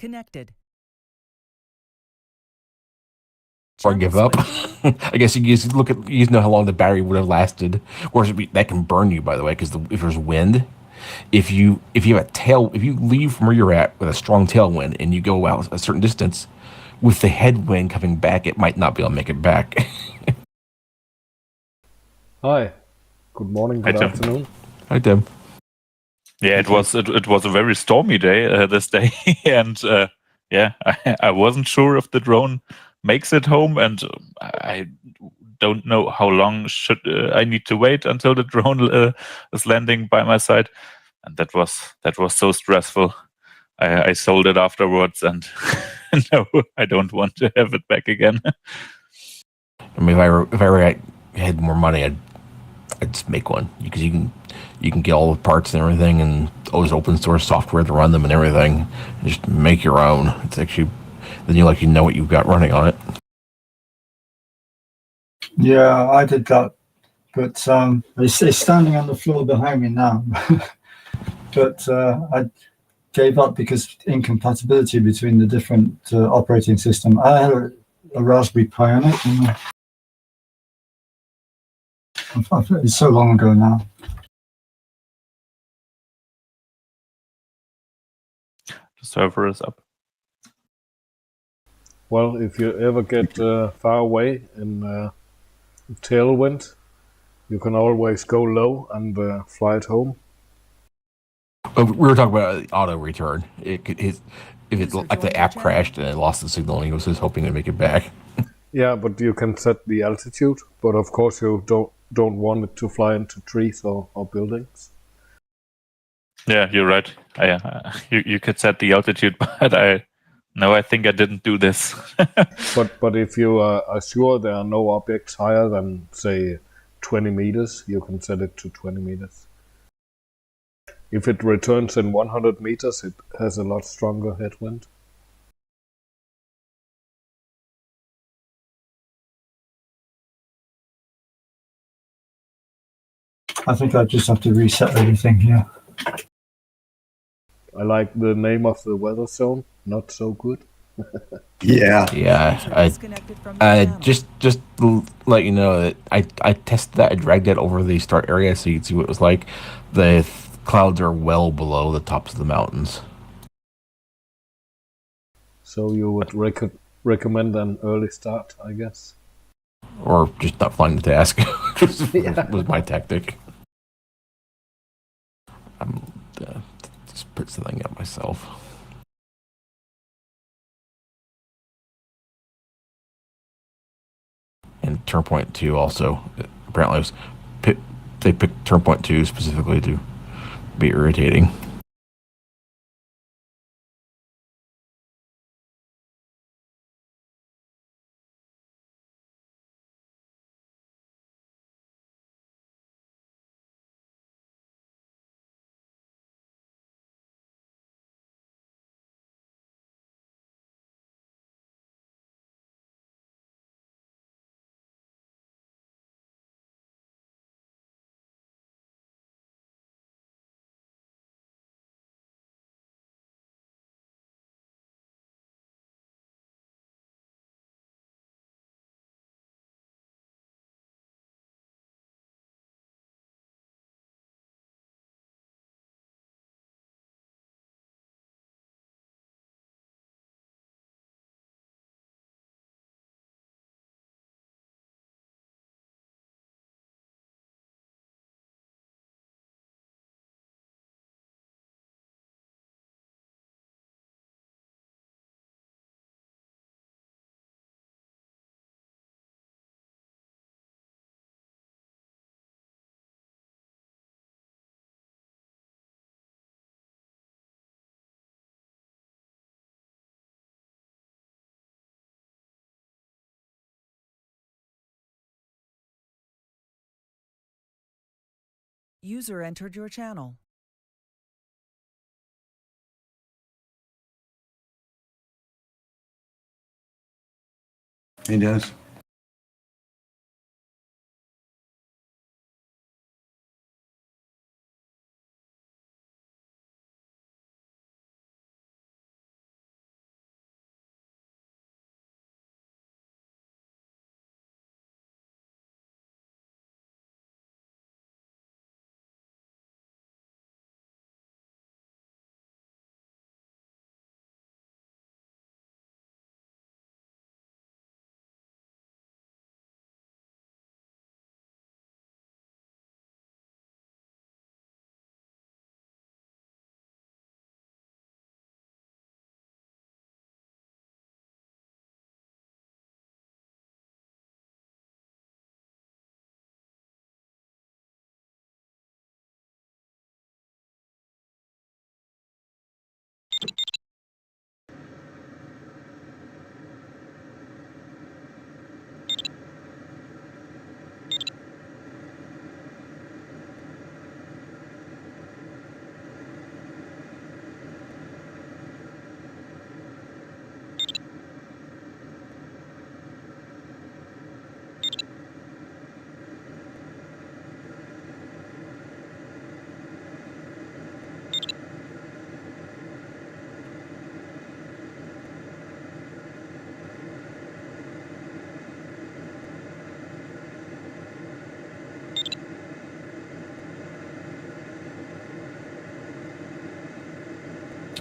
Connected. Or give up. I guess you just you know how long the battery would have lasted. Or that can burn you, by the way, because if there's wind, if you have if you leave from where you're at with a strong tailwind and you go out a certain distance, with the headwind coming back, it might not be able to make it back. Hi. Good morning, good afternoon. Hi, Tim. Yeah, it was a very stormy day this day, and yeah, I wasn't sure if the drone makes it home, and I don't know how long should I need to wait until the drone is landing by my side, and that was so stressful. I sold it afterwards, and no, I don't want to have it back again. I mean, if I had more money, I'd just make one, because you can get all the parts and everything, and always open source software to run them and everything. And just make your own. It's actually, then you know what you've got running on it. Yeah, I did that, but it's standing on the floor behind me now. But I gave up because incompatibility between the different operating system. I had a Raspberry Pi on it. And it's so long ago now. The server is up. Well, if you ever get far away in tailwind, you can always go low and fly it home. We were talking about auto return. If it's like the app crashed and it lost the signal, and he was just hoping to make it back. Yeah, but you can set the altitude. But of course, you don't want it to fly into trees or buildings. Yeah, you're right. You could set the altitude, but I think I didn't do this. But if you are sure there are no objects higher than, say, 20 meters, you can set it to 20 meters. If it returns in 100 meters, it has a lot stronger headwind. I think I just have to reset everything here. I like the name of the weather zone. Not so good. Yeah. I just let you know that I tested that. I dragged it over the start area so you can see what it was like. The clouds are well below the tops of the mountains. So you would recommend an early start, I guess? Or just not flying the task. was my tactic. I'm just put something up myself. And turn point 2 also. Apparently they picked turn point 2 specifically to be irritating. User entered your channel. Hey, Dennis.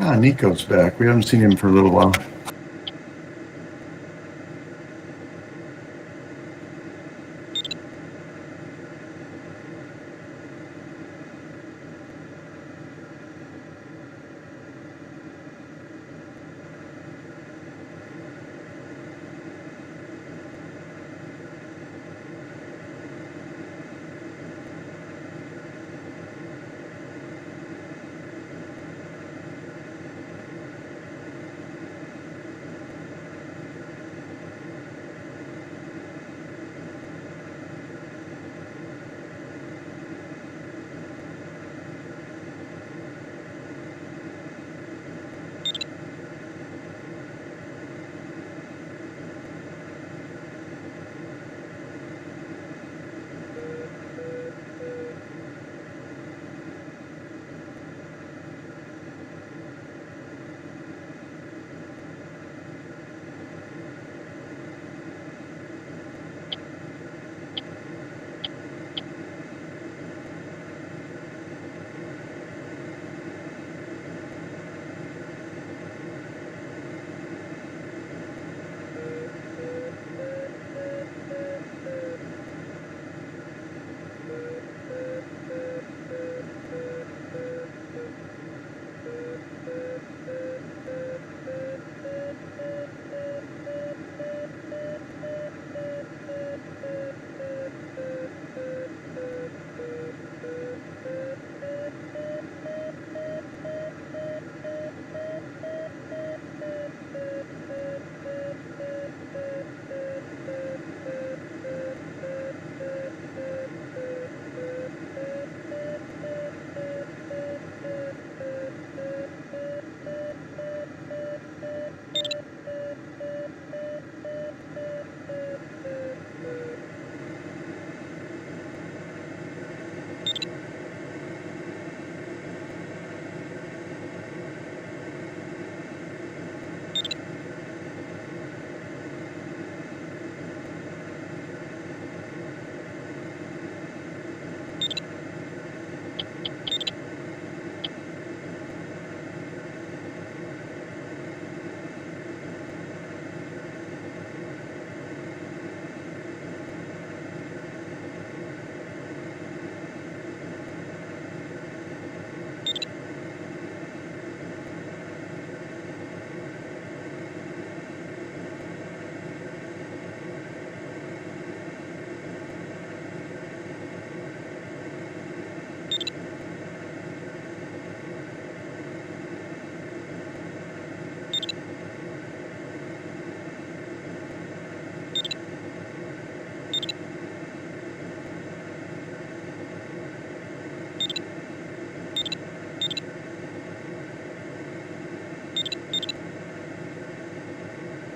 Ah, Nico's back. We haven't seen him for a little while.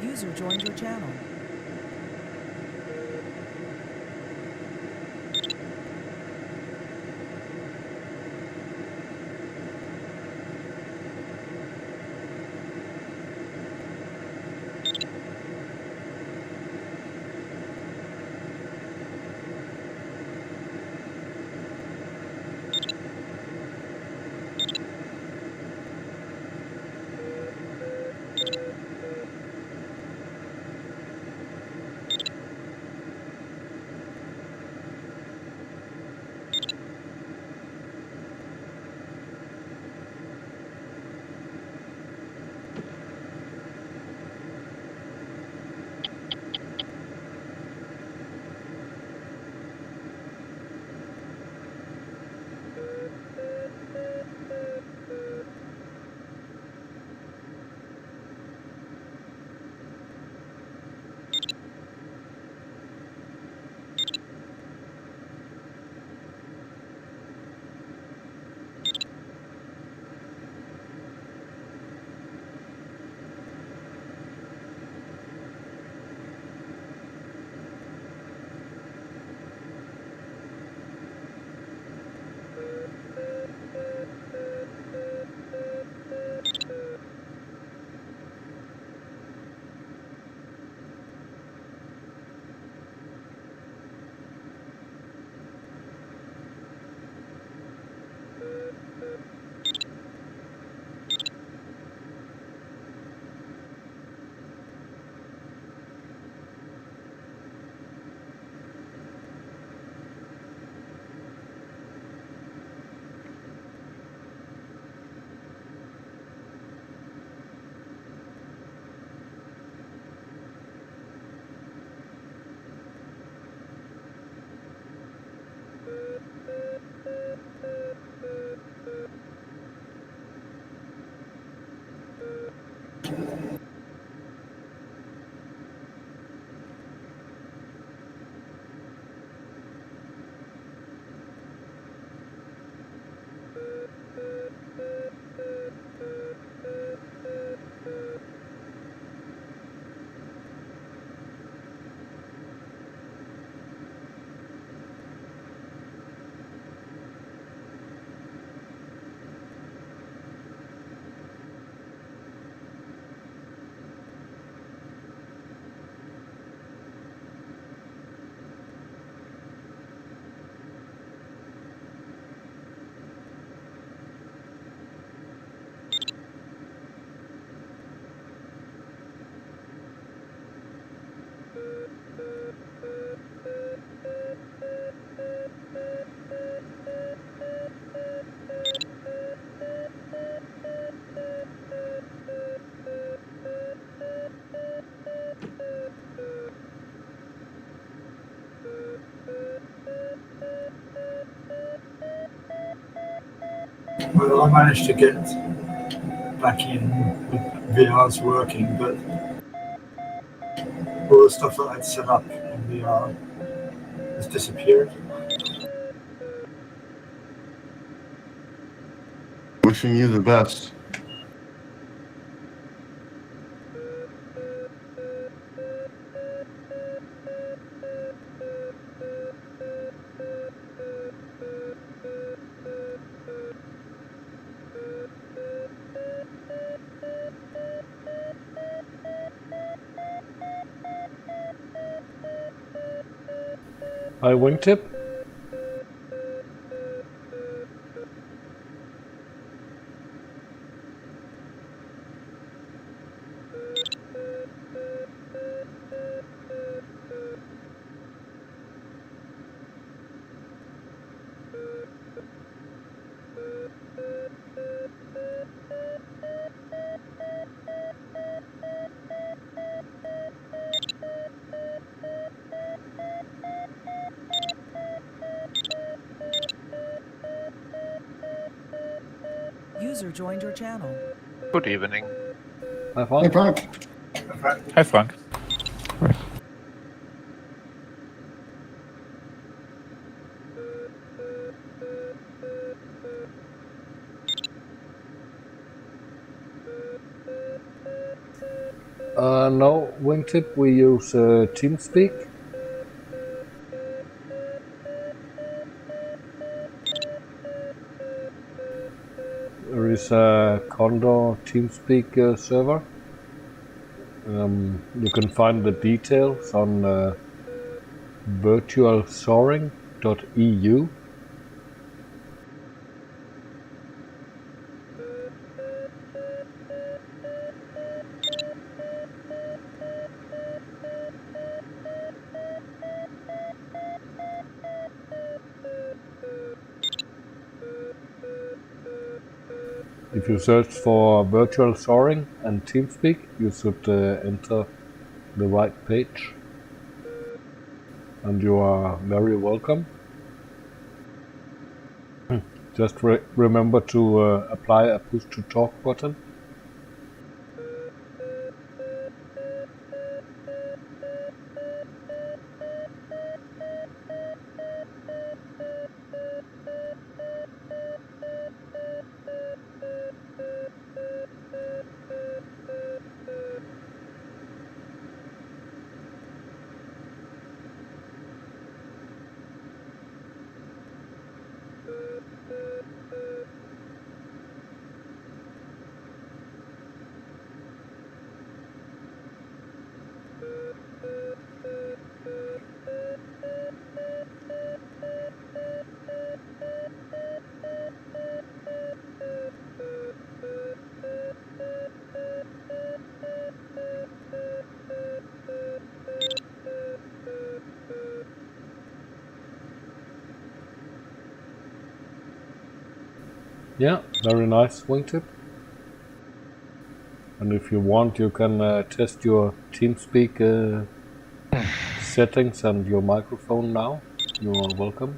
User joined your channel. Well, I managed to get back in with VR's working, but all the stuff that I'd set up in VR has disappeared. Wishing you the best. Hi, Wingtip. User joined your channel. Good evening. Hi, Hey, Frank. Frank. Hi, Frank. No, Wingtip, we use TeamSpeak. There is a Condor TeamSpeak server. You can find the details on virtualsoaring.eu. If you search for virtual soaring and TeamSpeak, you should enter the right page. And you are very welcome. Just remember to apply a push to talk button. Yeah, very nice, Wingtip. And if you want, you can test your TeamSpeak settings and your microphone now. You are welcome.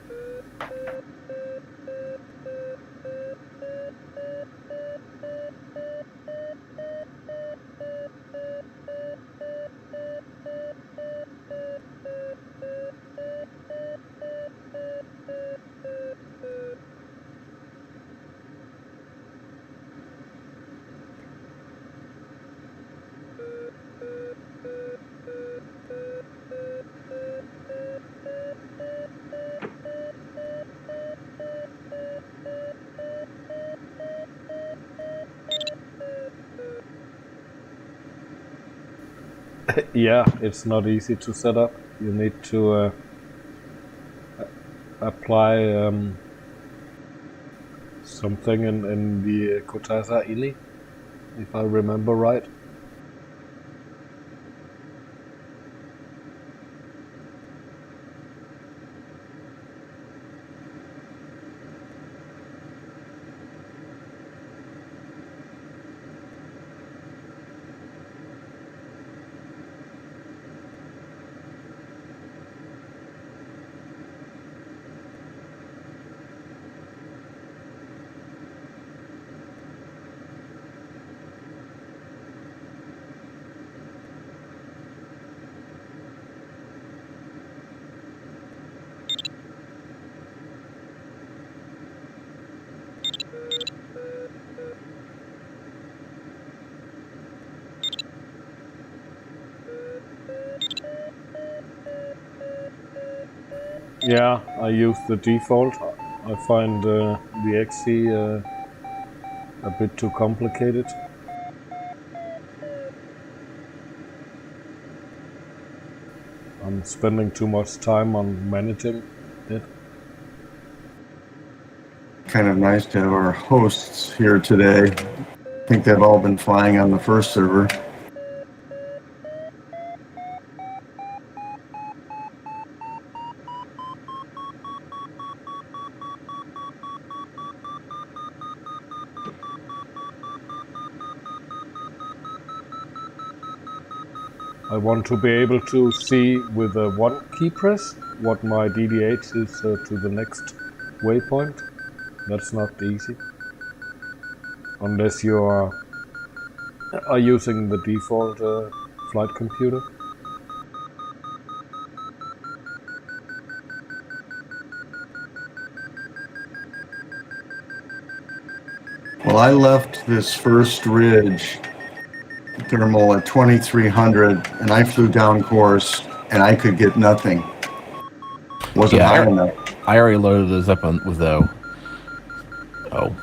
Yeah, it's not easy to set up. You need to apply something in the Kotasa Ili, if I remember right. Yeah, I use the default. I find the XC a bit too complicated. I'm spending too much time on managing it. Kind of nice to have our hosts here today. I think they've all been flying on the first server. I want to be able to see with a one key press what my DDH is to the next waypoint. That's not easy. Unless you are using the default flight computer. Well, I left this first ridge thermal at 2300 and I flew down course and I could get nothing. Wasn't Yeah, high enough. I already loaded those up with the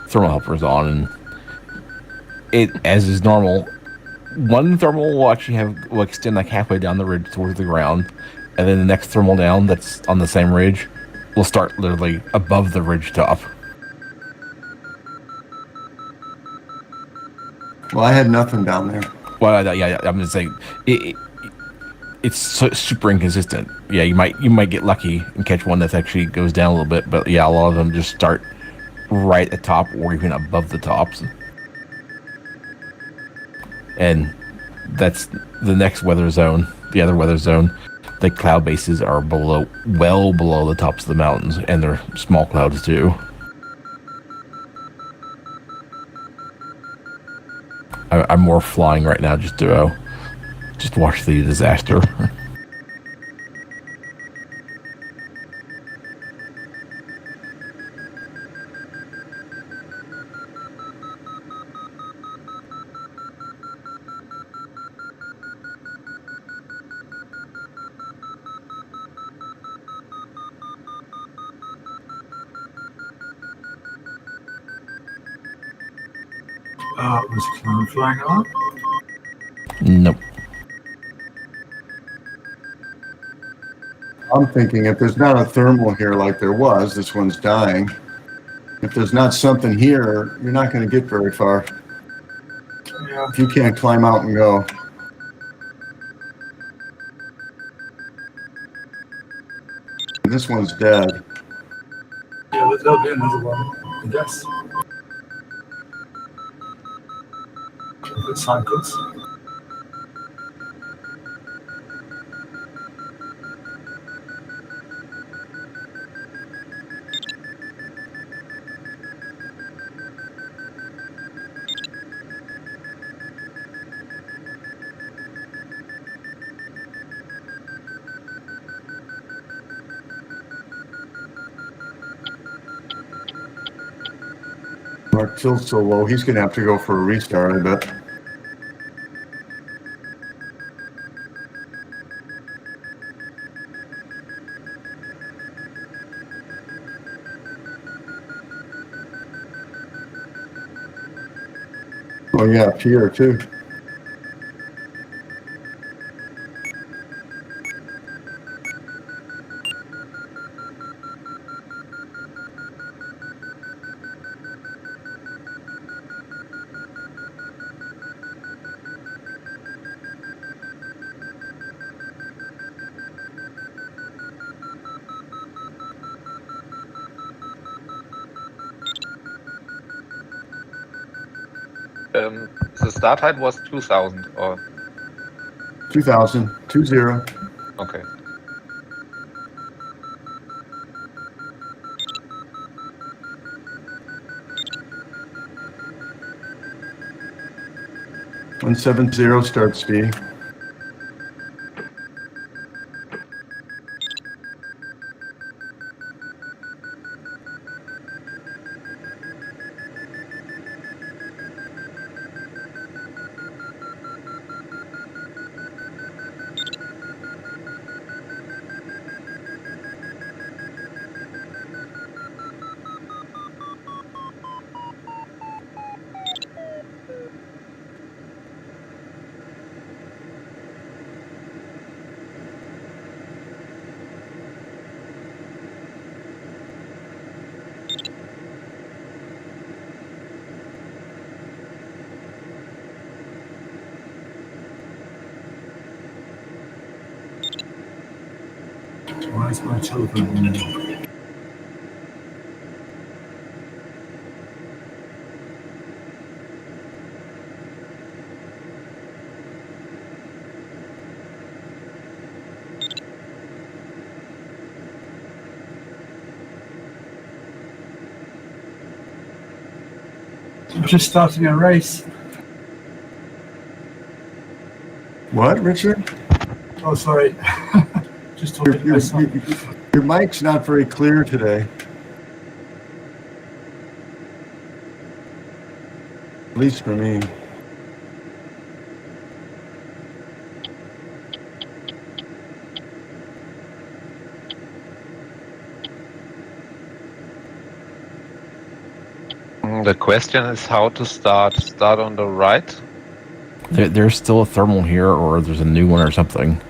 thermal helpers on, and it, as is normal, one thermal will actually will extend like halfway down the ridge towards the ground, and then the next thermal down that's on the same ridge will start literally above the ridge top. Well, I had nothing down there. Well, yeah, I'm just saying it's super inconsistent. Yeah, you might get lucky and catch one that actually goes down a little bit, but yeah, a lot of them just start right at the top or even above the tops. And that's the next weather zone, the other weather zone. The cloud bases are well below the tops of the mountains, and they're small clouds too. I'm more flying right now just to watch the disaster. Was clown flying on? Nope. I'm thinking if there's not a thermal here like there was, this one's dying. If there's not something here, you're not going to get very far. Yeah. If you can't climb out and go. This one's dead. Yeah, there'll be another one, I guess. If it cycles. Mark tilt's so low, he's going to have to go for a restart, I bet. Oh yeah, Pierre too. The start height was 2000 or 2000, 20. okay. One 170 start speed. Why is my telephone ringing? I'm just starting a race. What, Richard? Oh, sorry. Just talking to my son. Your mic's not very clear today. At least for me. The question is how to start. Start on the right. There's still a thermal here, or there's a new one or something.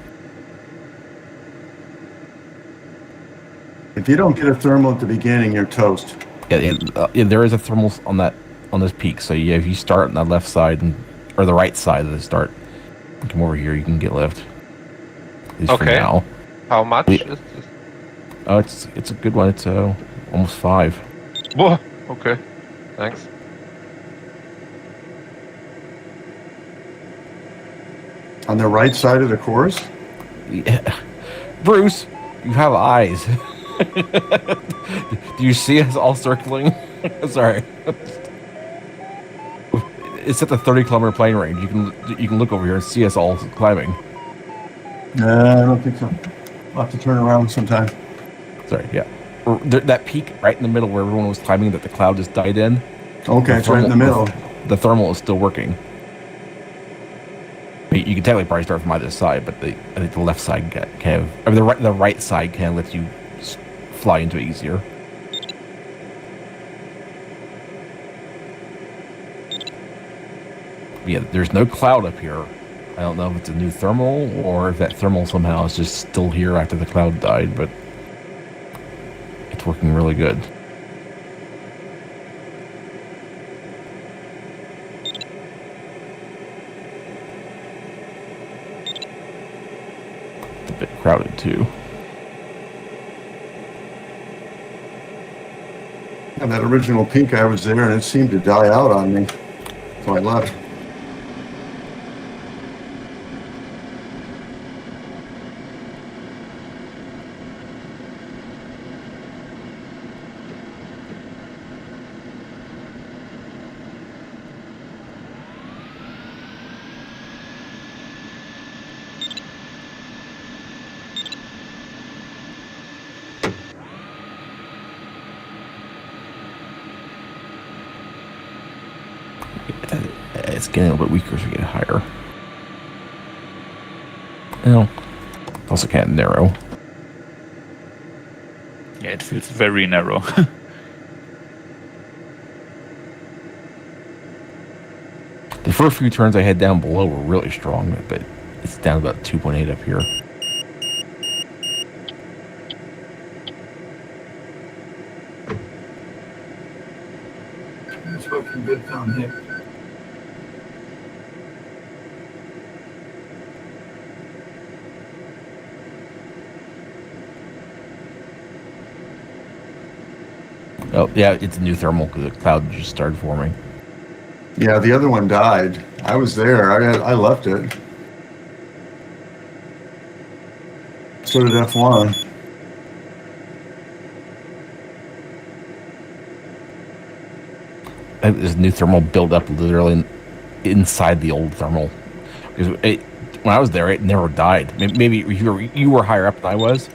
If you don't get a thermal at the beginning, you're toast. Yeah, there is a thermal on this peak. So yeah, if you start on the left side or the right side of the start, come over here, you can get lift. At least for Okay. now. How much Yeah. is this? Oh, it's a good one. It's almost 5. Whoa. Okay. Thanks. On the right side of the course? Yeah. Bruce, you have eyes. Do you see us all circling? Sorry. It's at the 30-kilometer plane range. You can look over here and see us all climbing. No, I don't think so. I'll have to turn around sometime. Sorry, yeah. That peak right in the middle where everyone was climbing that the cloud just died in. Okay, it's right in the middle. The thermal is still working. You can technically probably start from either side, but I think the left side can have, or the right side can let you fly into it easier. Yeah, there's no cloud up here. I don't know if it's a new thermal or if that thermal somehow is just still here after the cloud died, but it's working really good. It's a bit crowded too. And that original peak, I was there and it seemed to die out on me. So I left. It's getting a little bit weaker as we get higher. Well, it's also kind of narrow. Yeah, it feels very narrow. The first few turns I had down below were really strong, but it's down about 2.8 up here. It's working good down here. Oh, yeah, it's a new thermal because the cloud just started forming. Yeah, the other one died. I was there. I left it. So did F1. This new thermal built up literally inside the old thermal. Because when I was there, it never died. Maybe you were higher up than I was.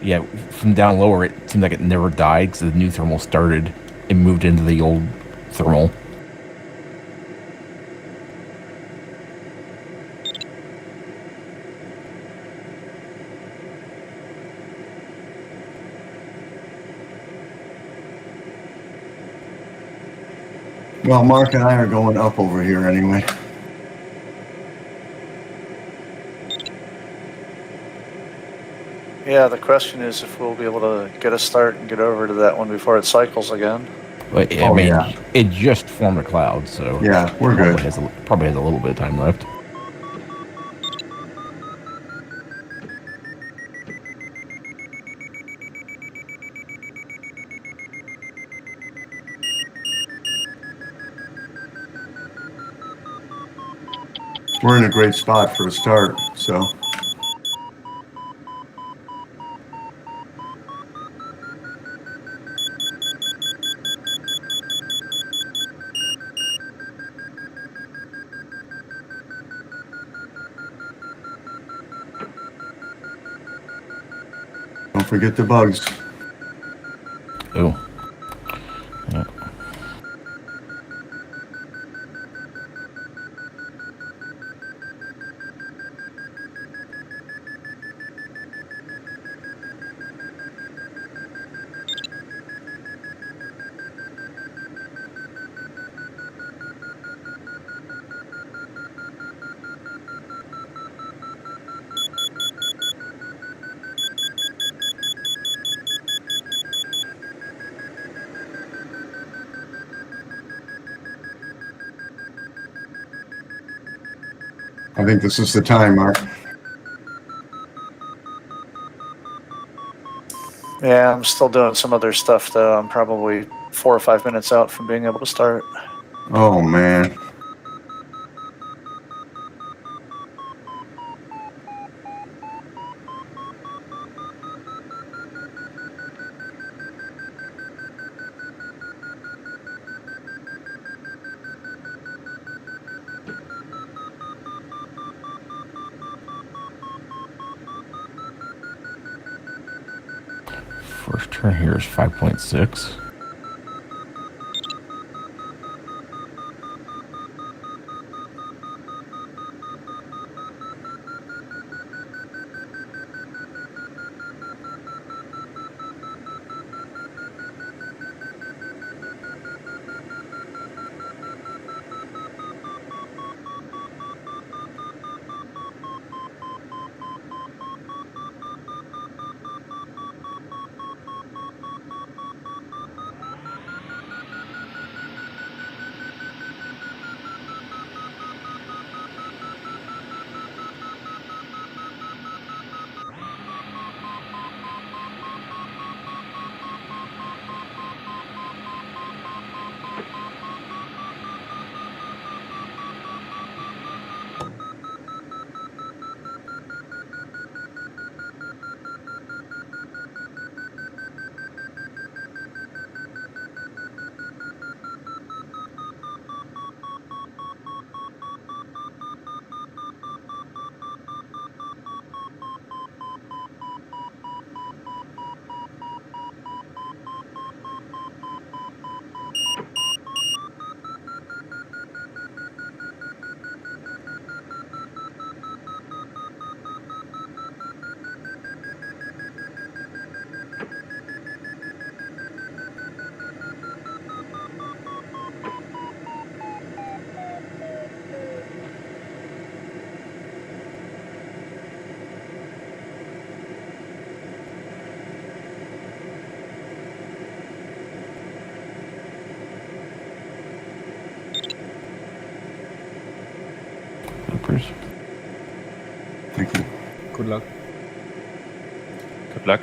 Yeah, from down lower, it seemed like it never died because the new thermal started and moved into the old thermal. Well, Mark and I are going up over here anyway. Yeah, the question is if we'll be able to get a start and get over to that one before it cycles again. But I mean, it just formed a cloud, so Yeah, we're good. Probably has a little bit of time left. We're in a great spot for a start, so. Don't forget the bugs. Oh. Yeah. I think this is the time, Mark. Yeah, I'm still doing some other stuff though. I'm probably 4 or 5 minutes out from being able to start. Oh, man. First turn here is 5.6. Hoopers. Thank you. Good luck. Good luck.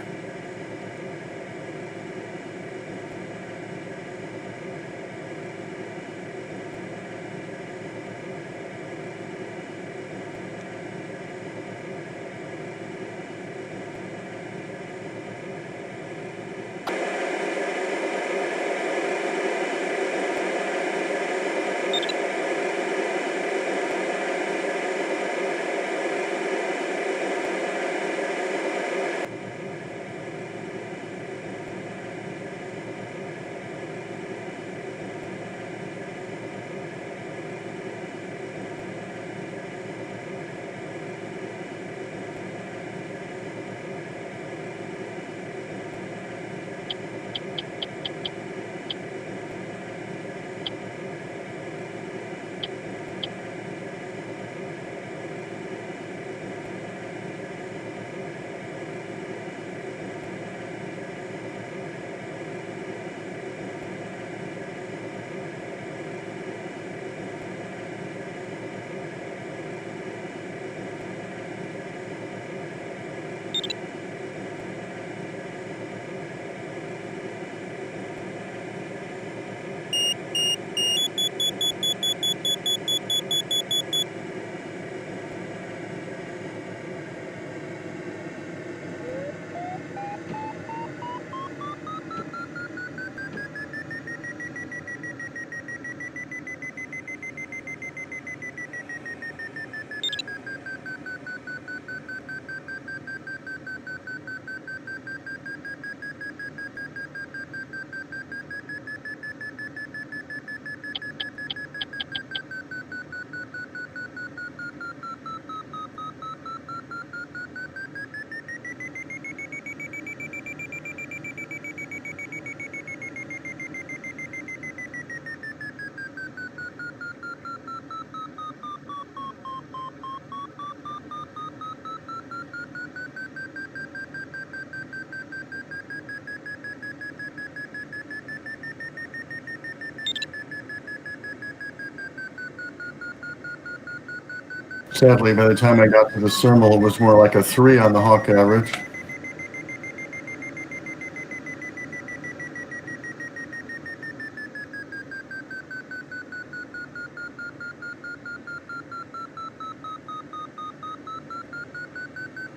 Sadly, by the time I got to the thermal, it was more like a 3 on the Hawk average.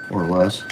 Or less.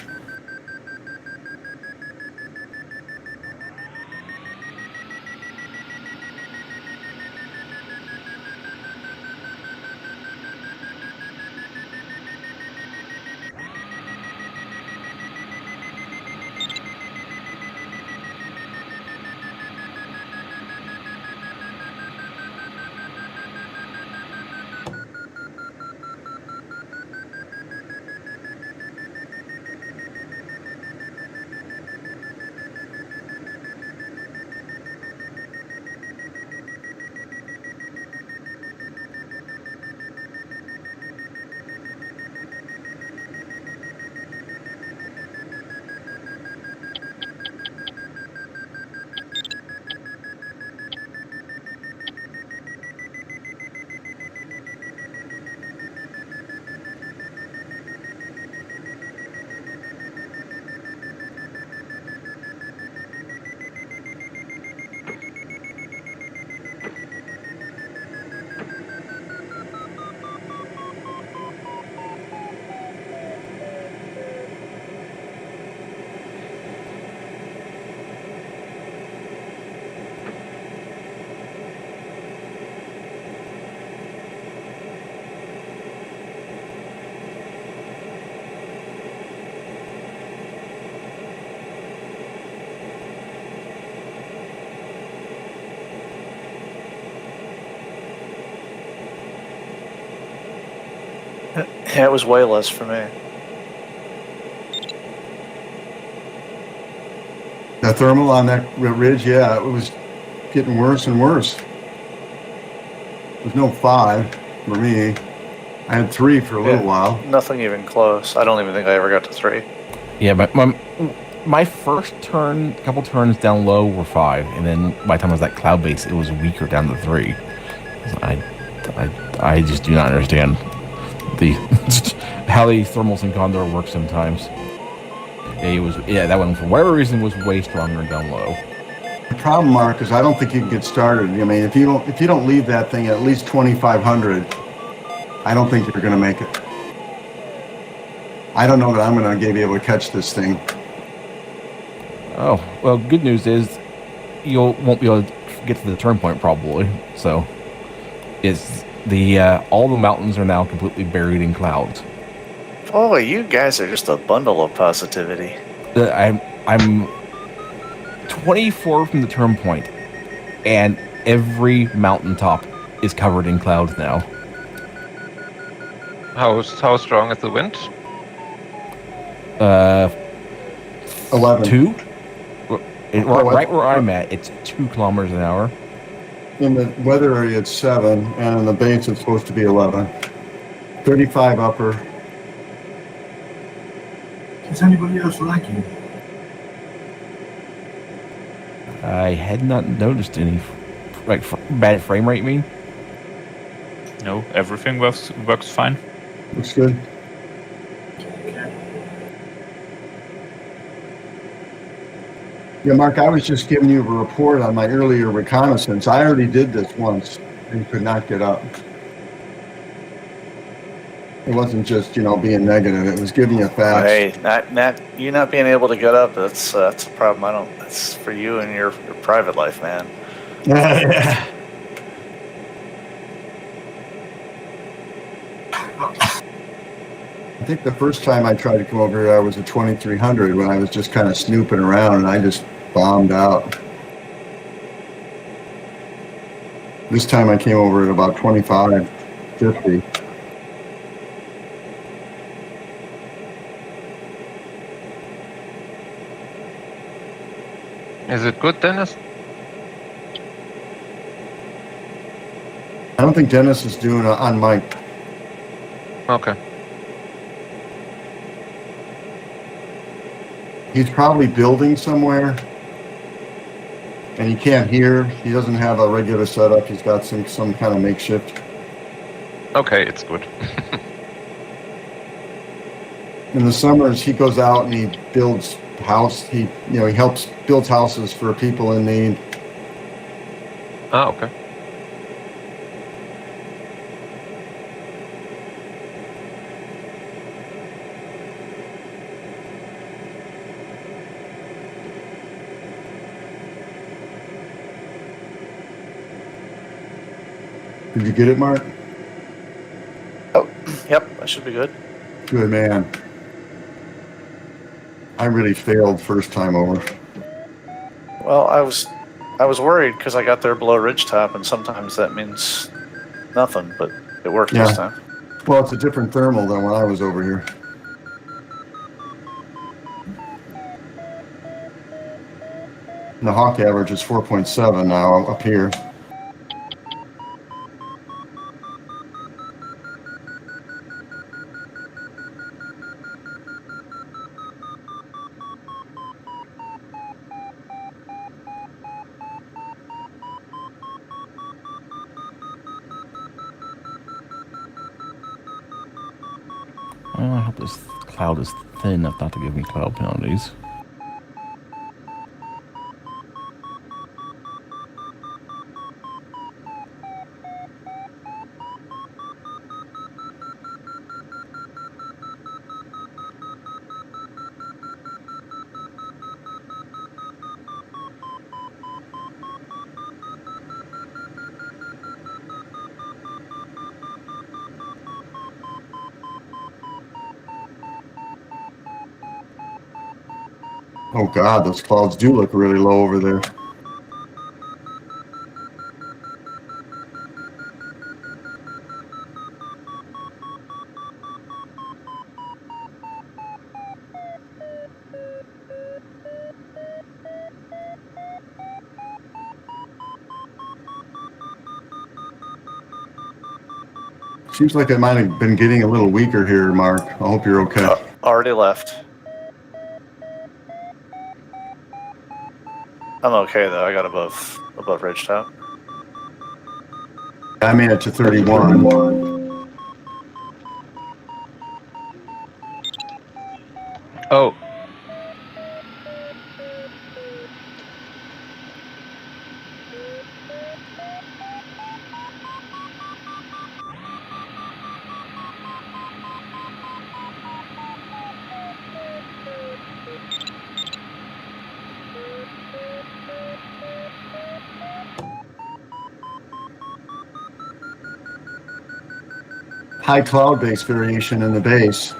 Yeah, it was way less for me. The thermal on that ridge, yeah, it was getting worse and worse. There's no 5 for me. I had 3 for a little while. Nothing even close. I don't even think I ever got to 3. Yeah, but my first turn, couple turns down low were 5, and then by the time I was at cloud base, it was weaker down to 3. I just do not understand the how the thermals in Condor work sometimes. That one for whatever reason was way stronger down low. The problem, Mark, is I don't think you can get started. I mean, if you don't leave that thing at least 2,500, I don't think you're going to make it. I don't know that I'm going to be able to catch this thing. Oh, well, good news is you won't be able to get to the turn point probably. So it's all the mountains are now completely buried in clouds. Oh, you guys are just a bundle of positivity. I'm 24 from the turn point, and every mountaintop is covered in clouds now. How strong is the wind? 11. 2? Right where I'm at, it's 2 kilometers an hour. In the weather area, it's 7, and in the base, it's supposed to be 11. 35 upper. Is anybody else lagging? I had not noticed any bad frame rate. You mean? No, everything works fine. Looks good. Yeah, Mark, I was just giving you a report on my earlier reconnaissance. I already did this once and could not get up. It wasn't just, being negative. It was giving you facts. Hey, not you not being able to get up. That's a problem. That's for you and your private life, man. I think the first time I tried to come over here, I was at 2,300 when I was just kind of snooping around, and I just bombed out. This time I came over at about 25.50. Is it good, Dennis? I don't think Dennis is doing it on mic. Okay. He's probably building somewhere, and he can't hear. He doesn't have a regular setup. He's got some kind of makeshift. Okay, it's good. In the summers, he goes out and he builds he helps build houses for people in need. Ah, okay. Did you get it, Mark? Oh, yep, that should be good. Good man. I really failed first time over. Well, I was worried because I got there below ridgetop, and sometimes that means nothing, but it worked Yeah. this time. Well, it's a different thermal than when I was over here. And the Hawk average is 4.7 now up here. Oh, I hope this cloud is thin enough not to give me cloud penalties. Oh God, those clouds do look really low over there. Seems like I might have been getting a little weaker here, Mark. I hope you're okay. Already left. I'm okay though. I got above ridgetop. I made it to 31. Oh, High cloud base variation in the base,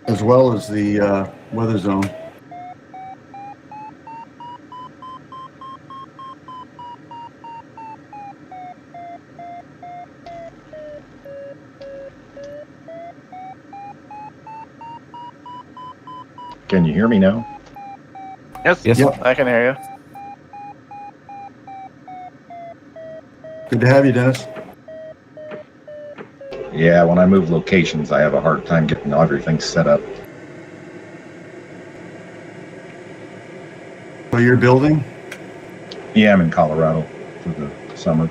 as well as the weather zone. Can you hear me now? yes. Yes. Yep. I can hear you. Good to have you, Dennis. Yeah, when I move locations, I have a hard time getting everything set up. So you're building? Yeah, I'm in Colorado for the summer.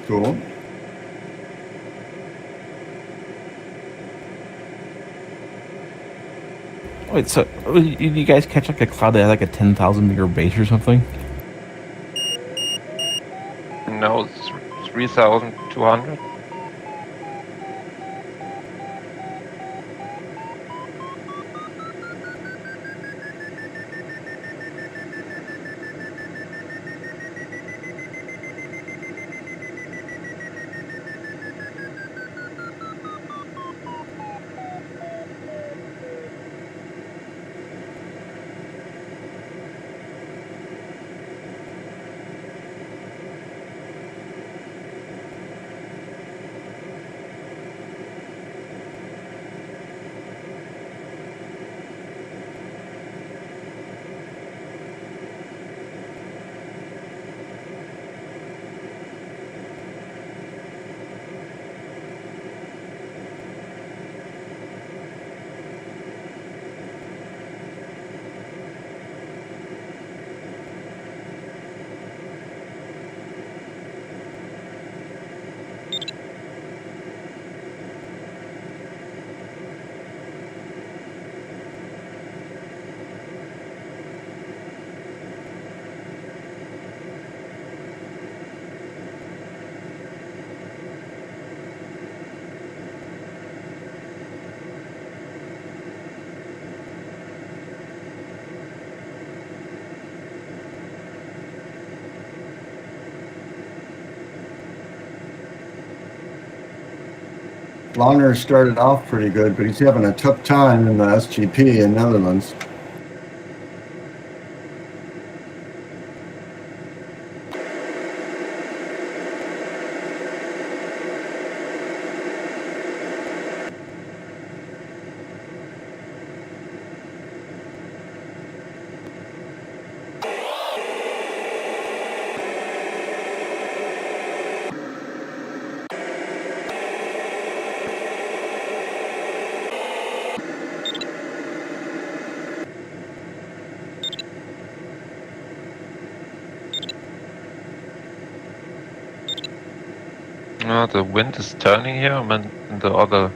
Cool. Wait, so did you guys catch like a cloud that had like a 10,000 meter base or something? No, it's 3,200. Longer started off pretty good, but he's having a tough time in the SGP in Netherlands. The wind is turning here. I'm in the other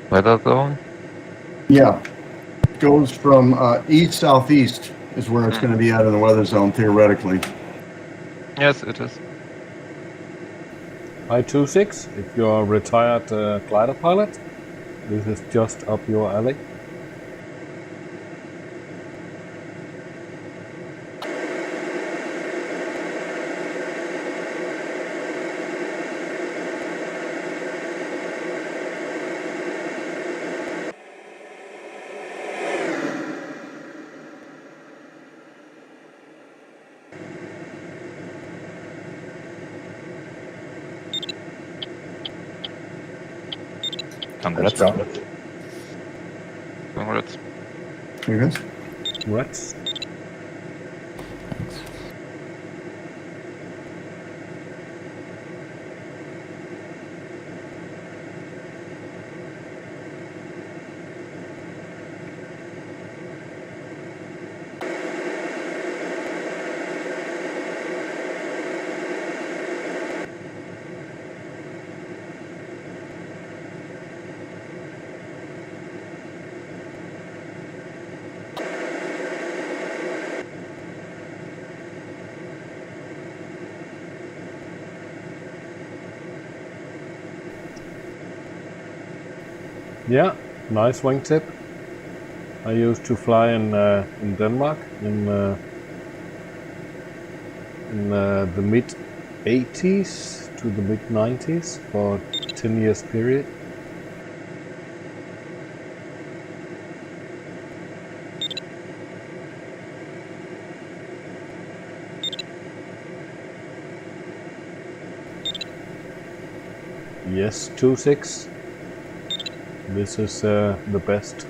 weather zone. Yeah, it goes from east-southeast is where it's going to be at in the weather zone, theoretically. Yes, it is. Hi 26, if you're a retired glider pilot, this is just up your alley. Congrats. Congrats. You guys? Congrats. Yeah, nice wingtip. I used to fly in Denmark in the mid 80s to the mid 90s for a 10 years period. Yes, 26. This is the best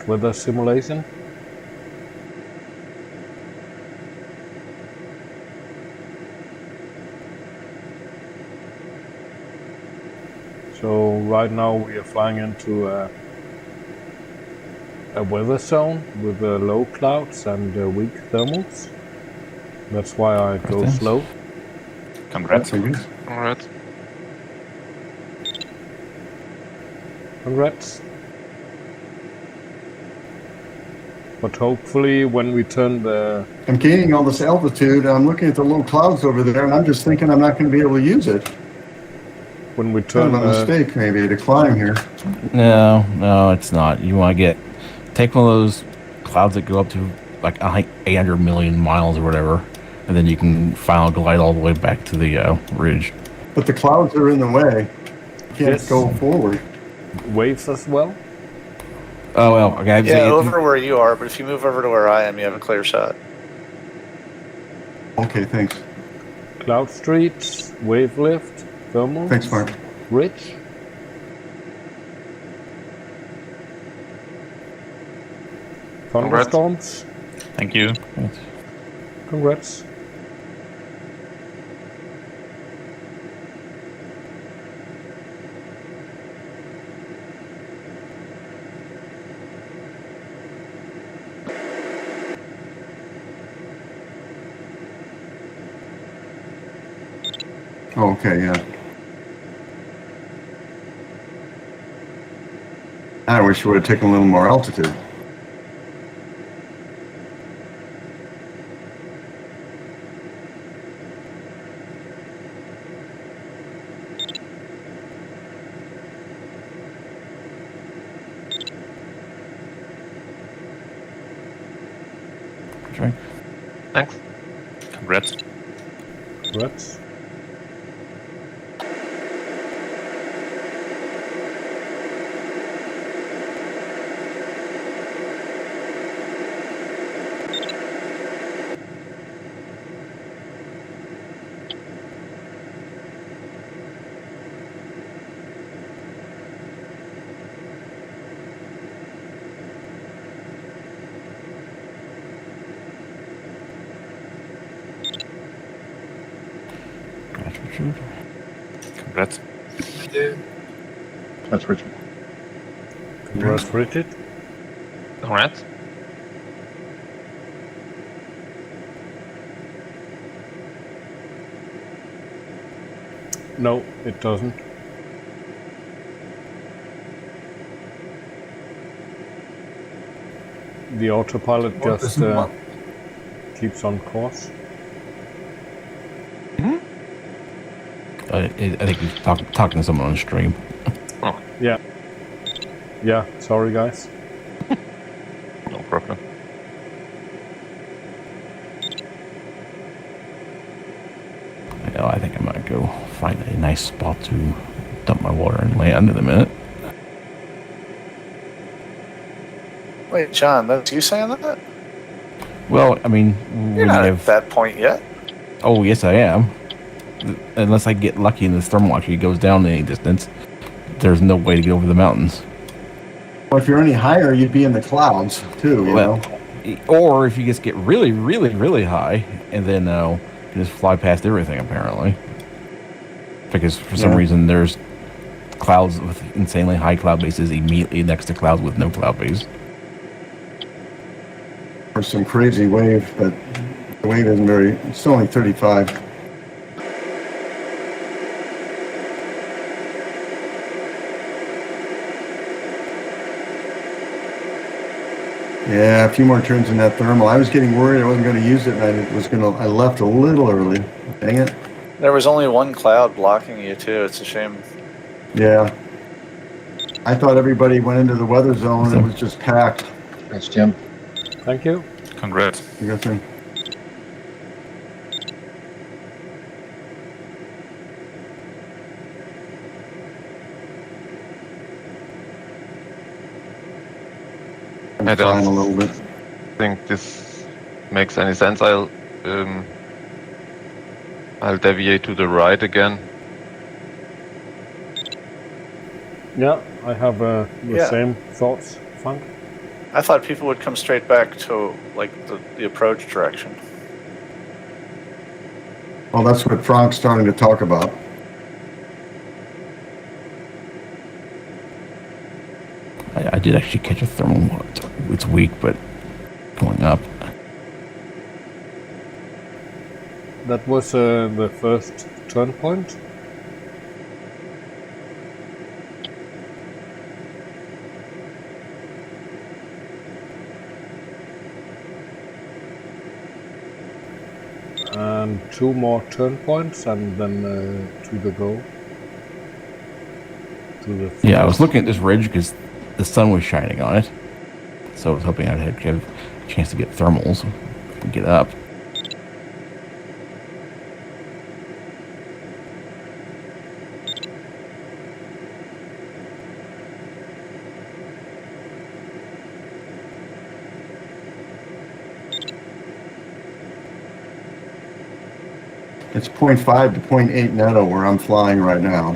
weather simulation. So right now we are flying into a weather zone with low clouds and weak thermals. That's why I go slow. Congrats. Congrats. Congrats. But hopefully when we turn the... I'm gaining all this altitude, I'm looking at the low clouds over there, and I'm just thinking I'm not going to be able to use it. When we Kind turn of a mistake, maybe, to climb here. No, it's not. You want to take one of those clouds that go up to like 800 million miles or whatever, and then you can final glide all the way back to the ridge. But the clouds are in the way. You can't go forward. Waves as well? Oh, well, okay. Yeah, over where you are, but if you move over to where I am, you have a clear shot. Okay, thanks. Cloud streets, wave lift, thermal. Thanks, Mark. Ridge. Thunderstorms. Thank you. Congrats. Okay, yeah. I wish we would have taken a little more altitude. Sure. Thanks. Congrats. Congrats. Congrats. That's Richard. Congrats, Richard. Congrats. No, it doesn't. The autopilot What just doesn't what? keeps on course. I think he's talking to someone on stream. Yeah. Yeah, sorry guys. No problem. I think I might go find a nice spot to dump my water and land in a minute. Wait, John, that's you saying that? Well, I mean, You're when not you at have... that point yet. Oh, yes, I am. Unless I get lucky and this thermal actually goes down any distance, there's no way to get over the mountains. Well, if you're any higher, you'd be in the clouds too, you know? Or if you just get really, really, really high, and then you just fly past everything, apparently. Because for some reason, there's clouds with insanely high cloud bases immediately next to clouds with no cloud base. Or some crazy wave, but the wave isn't very, it's only 35. Yeah, a few more turns in that thermal. I was getting worried I wasn't going to use it, and I left a little early. Dang it. There was only one cloud blocking you too. It's a shame. Yeah. I thought everybody went into the weather zone and it was just packed. That's Jim. Thank you. Congrats. You got some. I don't a little bit. think this makes any sense. I'll deviate to the right again. Yeah, I have the Yeah. same thoughts, Frank. I thought people would come straight back to like the approach direction. Well, that's what Frank's starting to talk about. I did actually catch a thermal. It's weak, but going up. That was the first turn point. And 2 more turn points, and then to the go. To the Yeah, I was looking at this ridge because the sun was shining on it. So I was hoping I'd have a chance to get thermals and get up. It's 0.5 to 0.8 netto where I'm flying right now.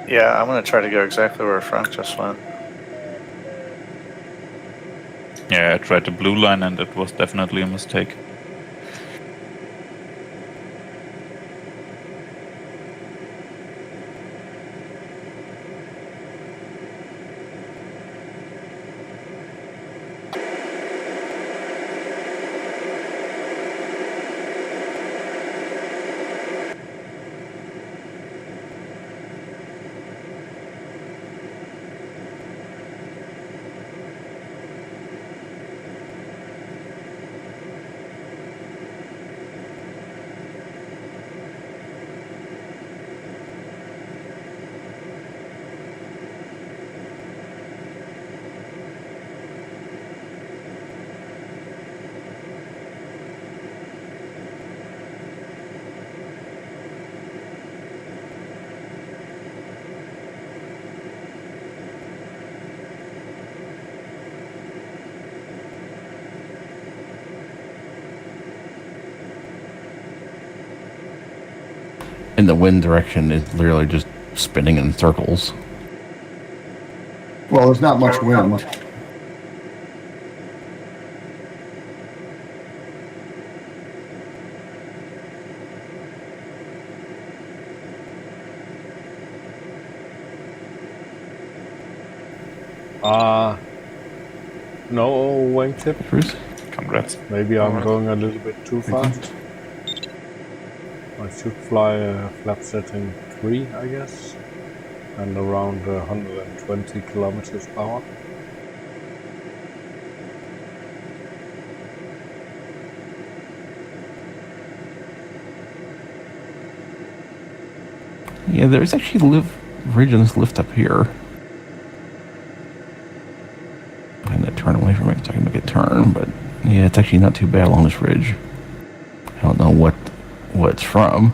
Yeah, I'm gonna try to go exactly where Frank just went. Yeah, I tried the blue line and it was definitely a mistake. in the wind direction is literally just spinning in circles. Well, there's not much wind. No wingtip. Bruce? Congrats. Maybe I'm going a little bit too fast. I should fly flap setting 3, I guess, and around 120 kilometers per hour. Yeah, there's actually ridge on this lift up here. I'm gonna turn away from it so I can make a turn, but yeah, it's actually not too bad along this ridge. I don't know what it's from.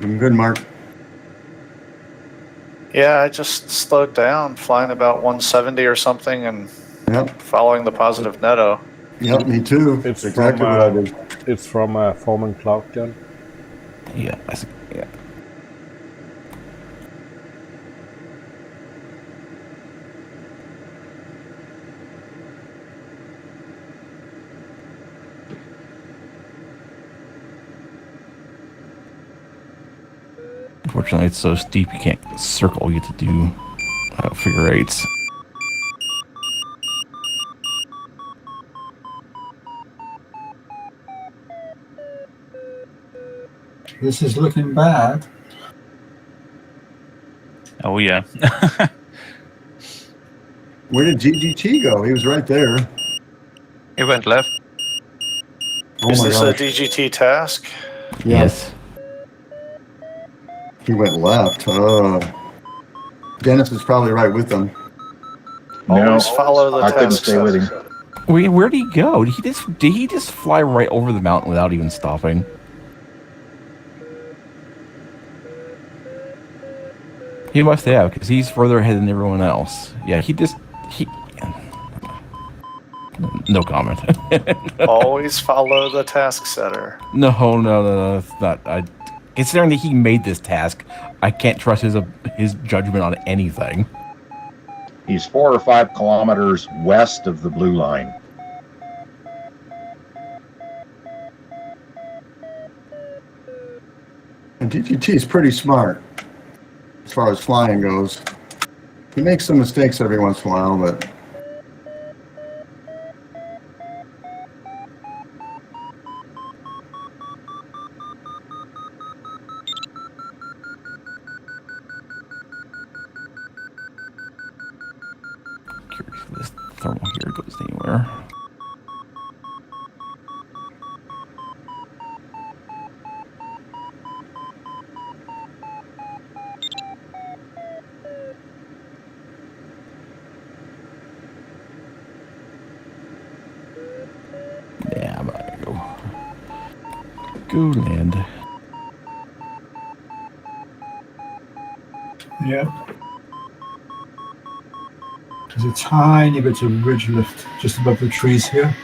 Doing good, Mark. Yeah, I just slowed down, flying about 170 or something, and Yep. following the positive netto. Yep, me too. It's That's exactly what I did. It's from forming cloud gun. Yeah, yeah. Unfortunately, it's so steep you can't circle. You have to do figure eights. This is looking bad. Oh yeah. Where did GGT go? He was right there. He went left. Oh Is my this gosh. a DGT task? Yes. He went left. Dennis is probably right with them. Always follow the I couldn't task stay with him. setter. Where'd he go? Did he just fly right over the mountain without even stopping? He must have, because he's further ahead than everyone else. Yeah, he no comment. Always follow the task setter. No, it's not. Considering that he made this task, I can't trust his judgment on anything. He's 4 or 5 kilometers west of the blue line. And DGT is pretty smart as far as flying goes. He makes some mistakes every once in a while, but Curious if this thermal here goes anywhere. Yeah, I'm gonna go land. Yeah. There's a tiny bit of ridge lift just above the trees here.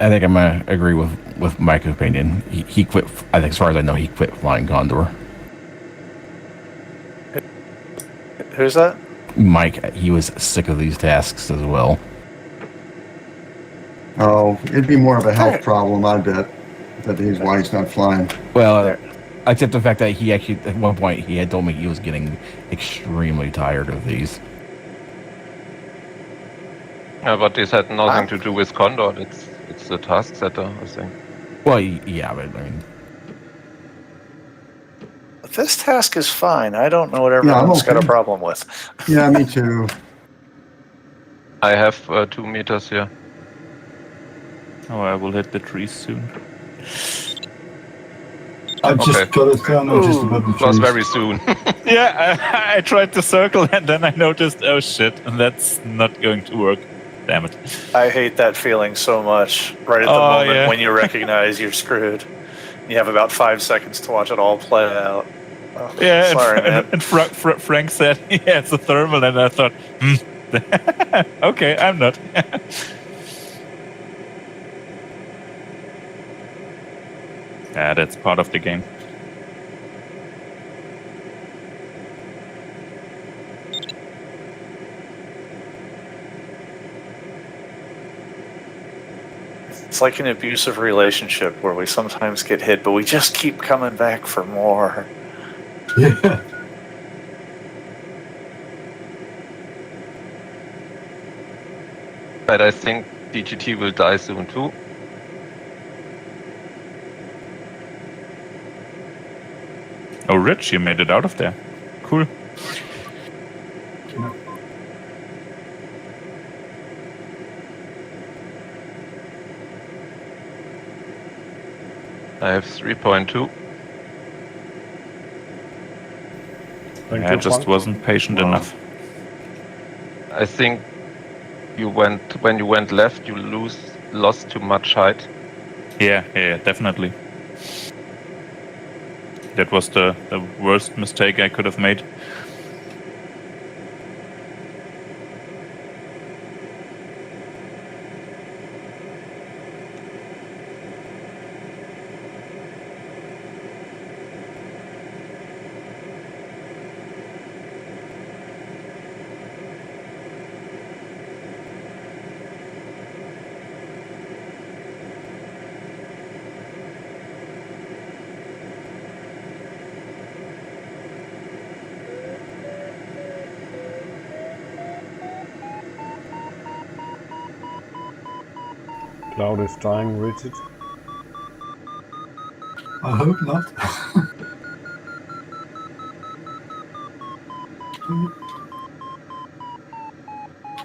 I think I'm gonna agree with Mike's opinion. He quit. I think, as far as I know, he quit flying Condor. Who's that? Mike, he was sick of these tasks as well. oh, it'd be more of a health Right. problem, I bet, that is why he's not flying. Well, except the fact that he actually, at one point, he had told me he was getting extremely tired of these. Yeah, but this had nothing to do with Condor. It's the task setter, I think. Well, yeah, but I mean, This task is fine. I don't know what I'm everyone's got a okay. problem with. Yeah, me too. I have 2 meters here. Oh, I will hit the trees soon. I've Okay. just got a thermal just above the It was trees. very soon. Yeah, I tried to circle and then I noticed, oh shit, and that's not going to work. Damn it. I hate that feeling so much. Right at the Oh, moment yeah. when you recognize you're screwed. You have about 5 seconds to watch it all play out. Oh, Yeah, sorry, man. and Frank said, yeah, it's a thermal, and I thought, okay, I'm not. Yeah, that's part of the game. It's like an abusive relationship where we sometimes get hit, but we just keep coming back for more. Yeah. But I think DGT will die soon too. Oh, Rich, you made it out of there. Cool. I have 3.2. Thank I you, just Frank. wasn't patient enough. I think when you went left, you lost too much height. Yeah, definitely. That was the worst mistake I could have made. Cloud is dying, Richard. I hope not.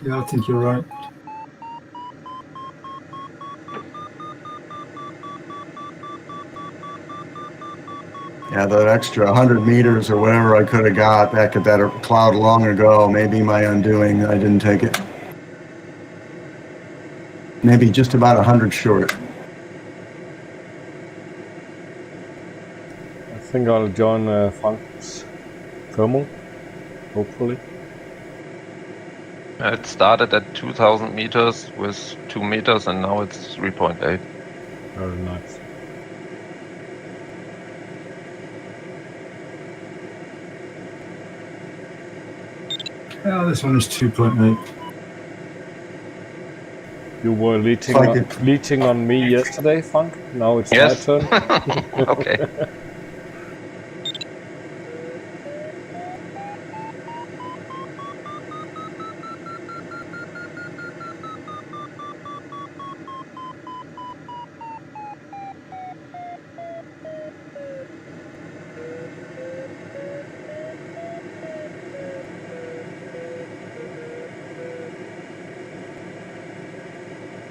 Yeah, I think you're right. Yeah, that extra 100 meters or whatever I could have got back at that cloud long ago, maybe my undoing. I didn't take it. Maybe just about 100 short. I think I'll join Frank's thermal, hopefully. It started at 2,000 meters with 2 meters, and now it's 3.8. Very nice. Yeah, this one is 2.8. You were leeching on me yesterday, Frank. Now it's Yes. my turn. Okay.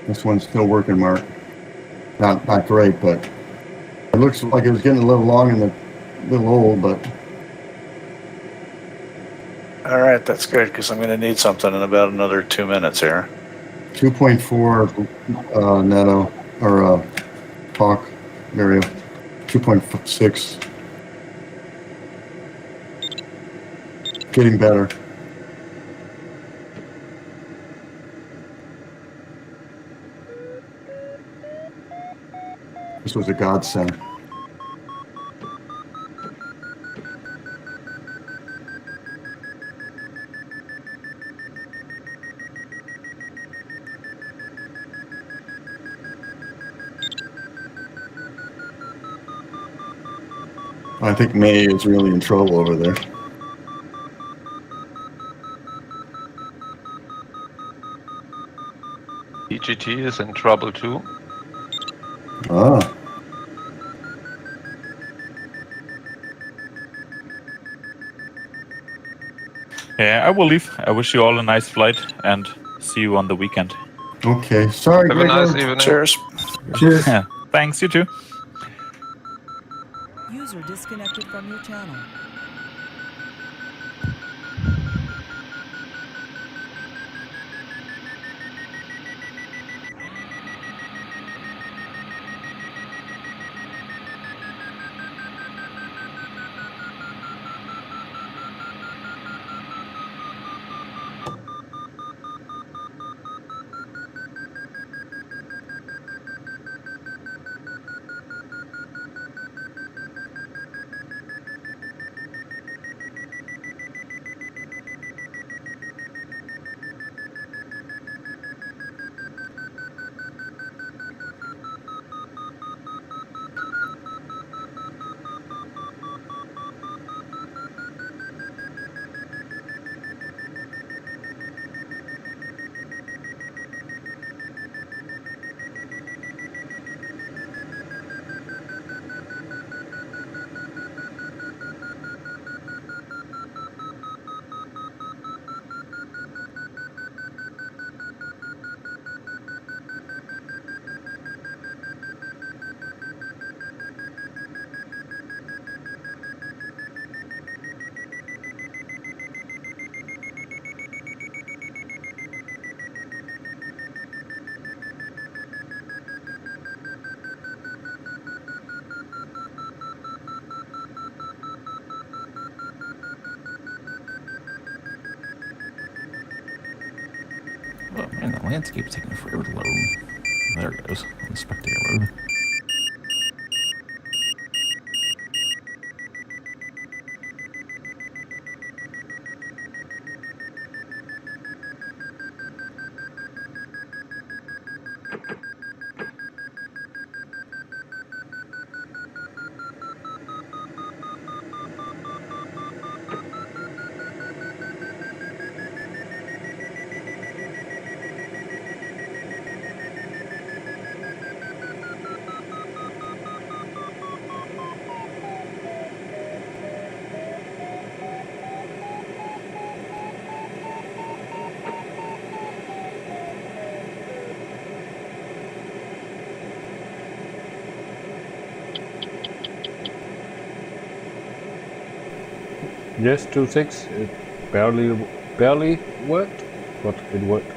This one's still working, Mark. Not great, but it looks like it was getting a little long and a little old, but All right, that's good because I'm going to need something in about another 2 minutes here. 2.4 netto or talk area. 2.6. Getting better. This was a godsend. I think May is really in trouble over there. EGT is in trouble too. Ah, Yeah, I will leave. I wish you all a nice flight and see you on the weekend. okay. Sorry, Have a nice Gregor. evening. Cheers. Cheers. Yeah, thanks, you too. User disconnected from your channel. Oh man, the landscape's taking forever to load. There it goes. On the spectator mode. Yes, 2.6. It barely worked, but it worked.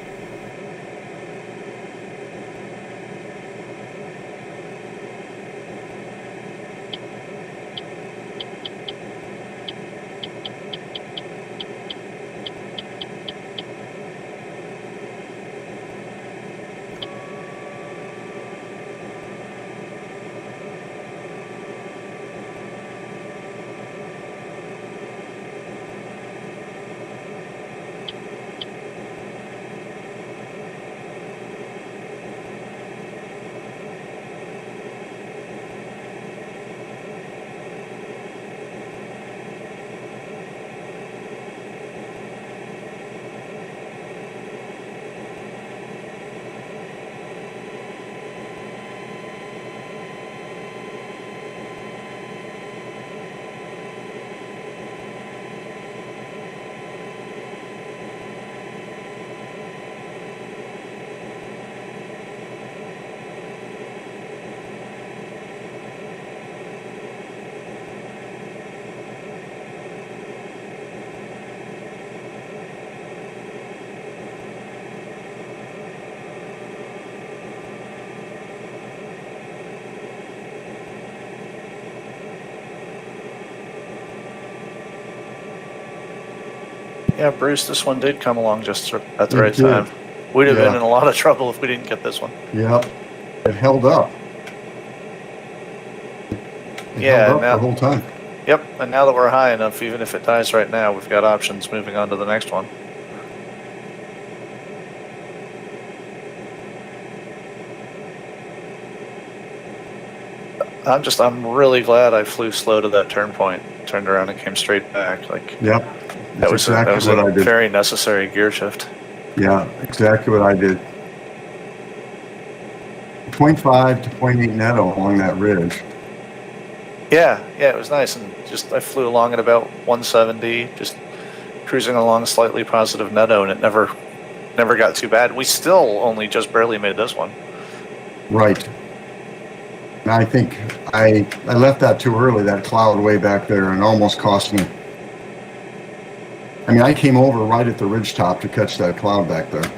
Yeah, Bruce, this one did come along just at the It right did. time. We'd have been Yeah. in a lot of trouble if we didn't get this one. Yep. It held up. It Yeah, held up now- the whole time. Yep, and now that we're high enough, even if it dies right now, we've got options moving on to the next one. I'm really glad I flew slow to that turn point, turned around and came straight back. Like, Yep. that That's was exactly a what I did. very necessary gear shift. Yeah, exactly what I did. 0.5 to 0.8 netto along that ridge. Yeah, it was nice, and just I flew along at about 170, just cruising along slightly positive netto, and it never got too bad. We still only just barely made this one. Right. And I think I left that too early, that cloud way back there, and almost cost me. I mean, I came over right at the ridge top to catch that cloud back there.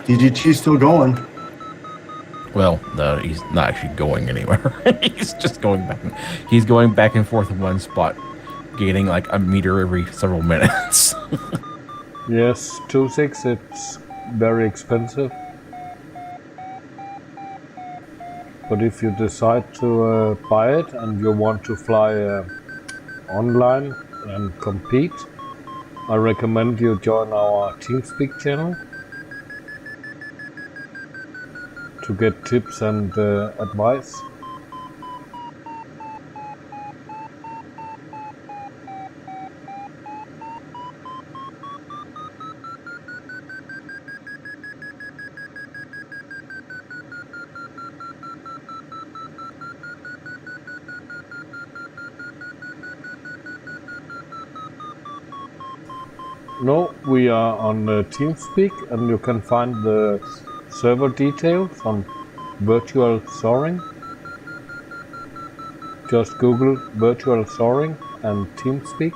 DGT still going. Well, no, he's not actually going anywhere. He's just going back. He's going back and forth in one spot, gaining like a meter every several minutes. Yes, 2.6, it's very expensive. But if you decide to buy it and you want to fly online and compete, I recommend you join our TeamSpeak channel to get tips and advice. No, we are on TeamSpeak, and you can find the server details on virtual soaring. Just Google virtual soaring and TeamSpeak.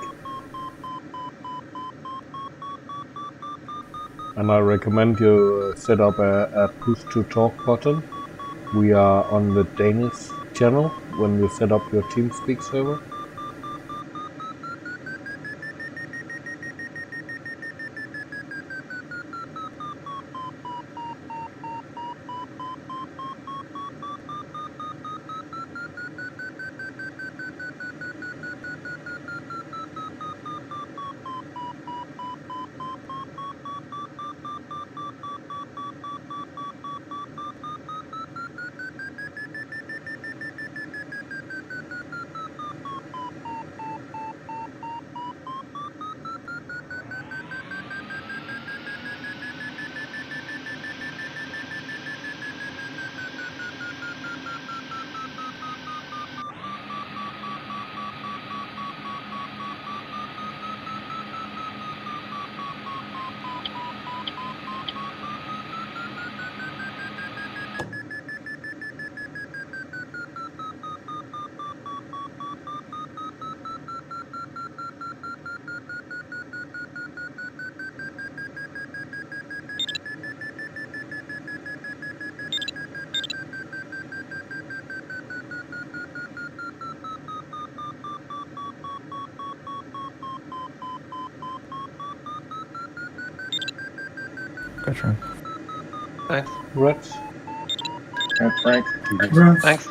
And I recommend you set up a push to talk button. We are on the Danish channel when you set up your TeamSpeak server. Gotcha. Thanks. Reds. And Frank, Thanks.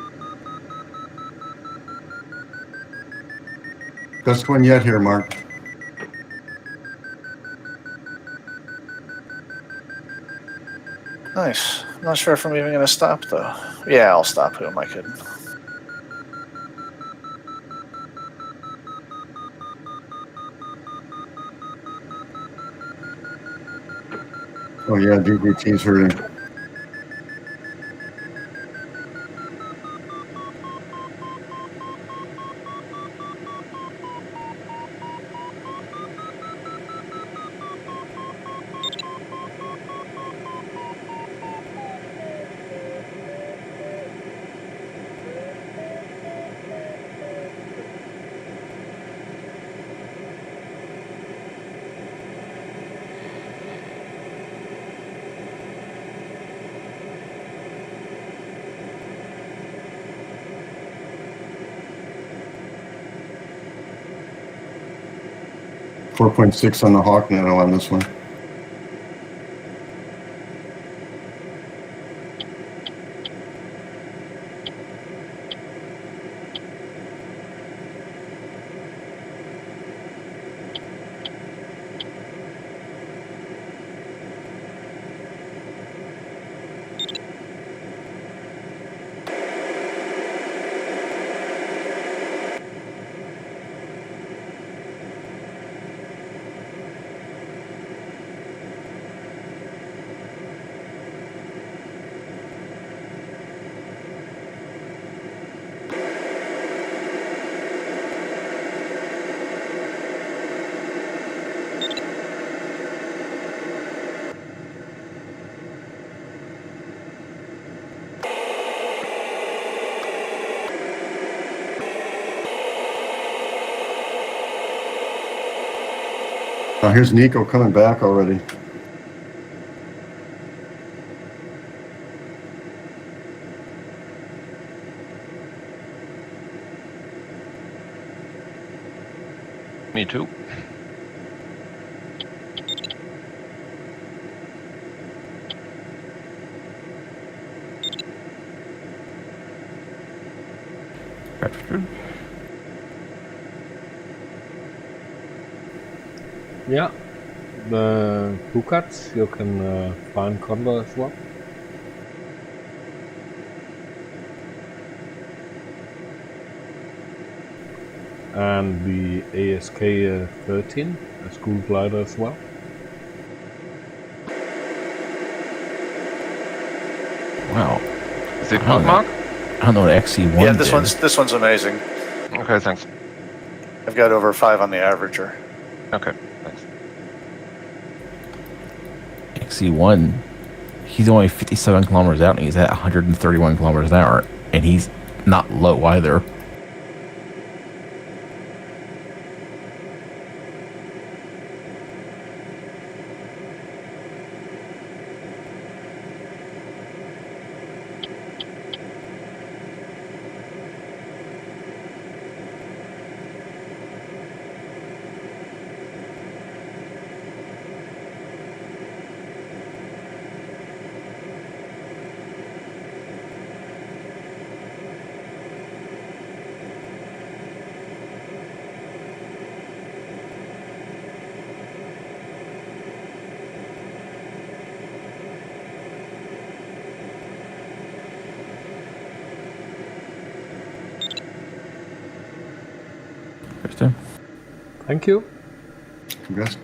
Best one yet here, Mark. Nice. I'm not sure if I'm even going to stop, though. Yeah, I'll stop. Who am I kidding? Oh yeah, DVT's hurting. .6 on the Hawk Nano on this one. Here's Nico coming back already. Me too. Yeah, the Bukats, you can find Condor as well. And the ASK 13, a school glider as well. Wow. Is it I don't good, know. Mark? I don't know what XC1 Yeah, did. this one's amazing. Okay, thanks. I've got over 5 on the averager. Okay, thanks. XC1, he's only 57 kilometers out and he's at 131 kilometers an hour. And he's not low either. Thank you. Congrats.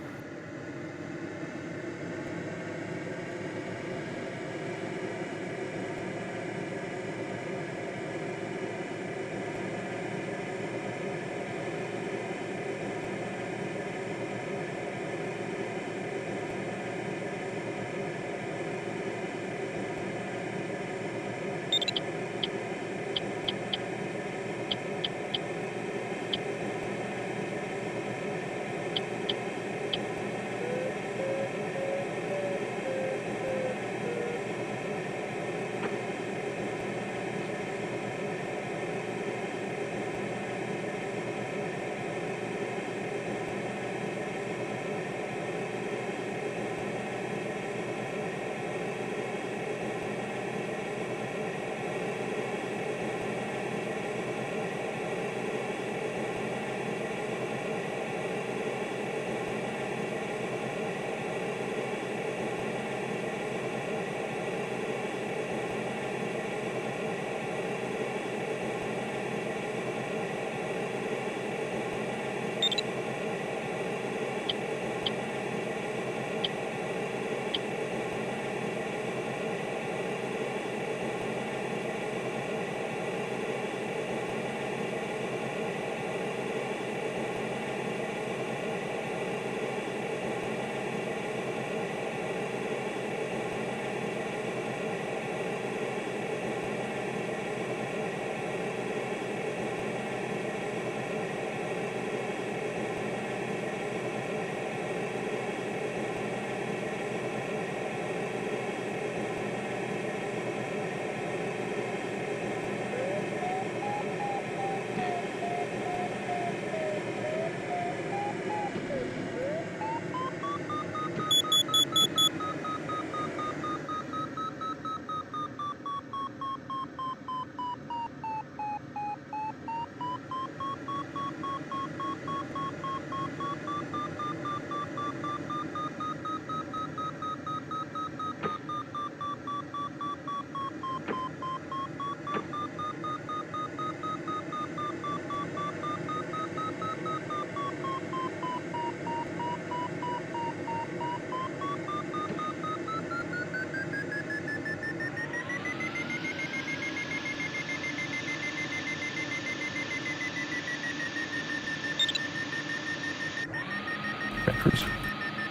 Cruise.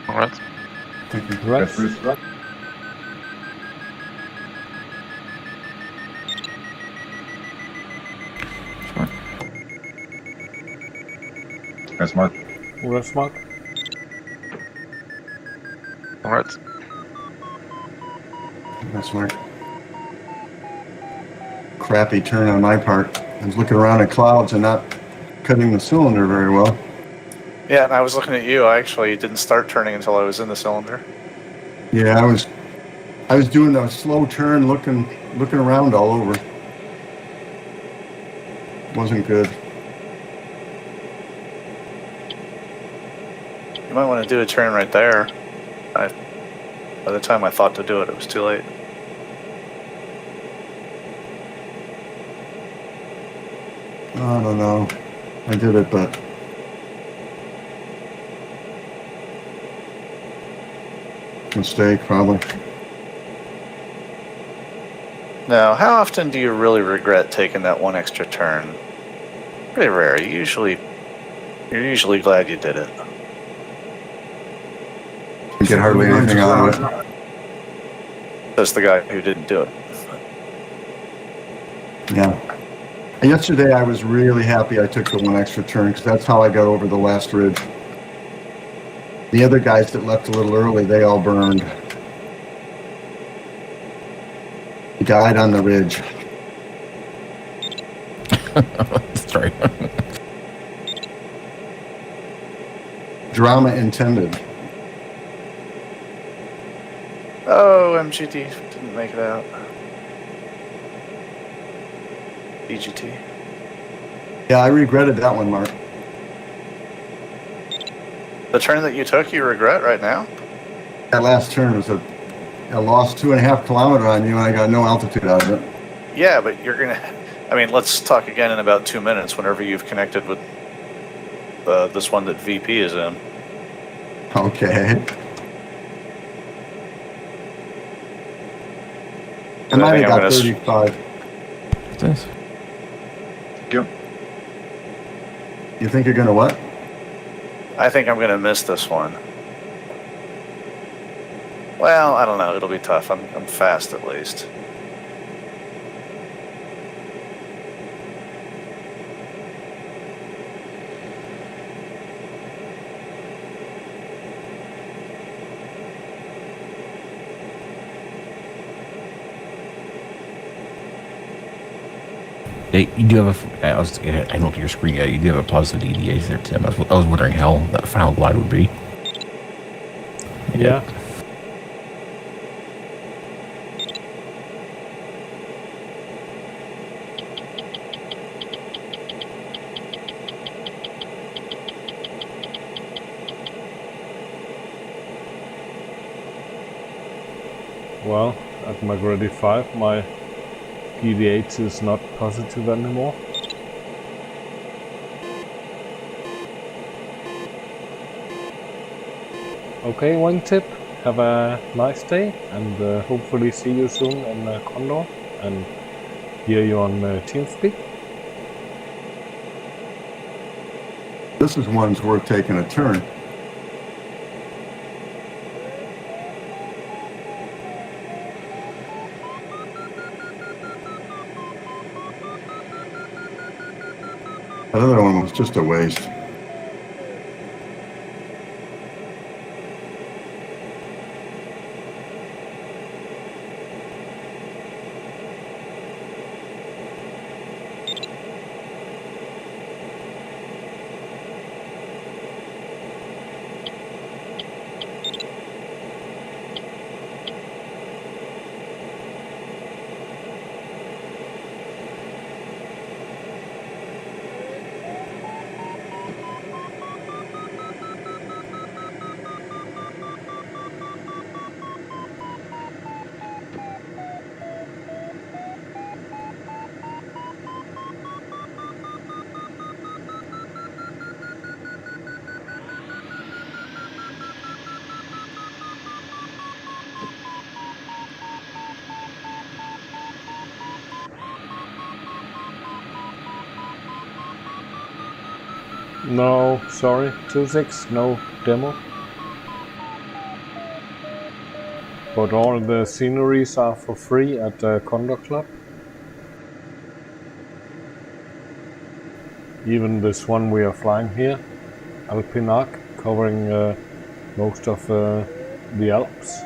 All right. Thank you. Rex? Sure. That's Mark. Rex Mark? All right. That's my crappy turn on my part. I was looking around at clouds and not cutting the cylinder very well. Yeah, and I was looking at you. I actually didn't start turning until I was in the cylinder. Yeah, I was doing a slow turn, looking around all over. Wasn't good. You might want to do a turn right there. By the time I thought to do it, it was too late. I don't know. I did it, but mistake probably. Now, how often do you really regret taking that one extra turn? Pretty rare. You're usually glad you did it. You get hardly anything out of it. That's the guy who didn't do it. Yeah. And yesterday I was really happy I took the one extra turn because that's how I got over the last ridge. The other guys that left a little early, they all burned. He died on the ridge. That's right. Drama intended. Oh, MGT didn't make it out. DGT. Yeah, I regretted that one, Mark. The turn that you took, you regret right now? That last turn was I lost 2.5 kilometers on you and I got no altitude out of it. Yeah, but you're gonna. I mean, let's talk again in about 2 minutes. Whenever you've connected with this one that VP is in. Okay. I I might think have I'm got gonna 35. Nice. You think you're gonna what? I think I'm gonna miss this one. Well, I don't know. It'll be tough. I'm fast at least. Yeah, you do have I don't look at your screen yet. You do have a positive EDA there, Tim. I was wondering how that final glide would be. Yeah. Well, at McGrady 5, my PV8 is not positive anymore. Okay, Wingtip, have a nice day and hopefully see you soon in Condor and hear you on TeamSpeak. This is one's worth taking a turn. That other one was just a waste. No, sorry, 26, no demo. But all the sceneries are for free at the Condor Club. Even this one we are flying here, Alpinac, covering most of the Alps.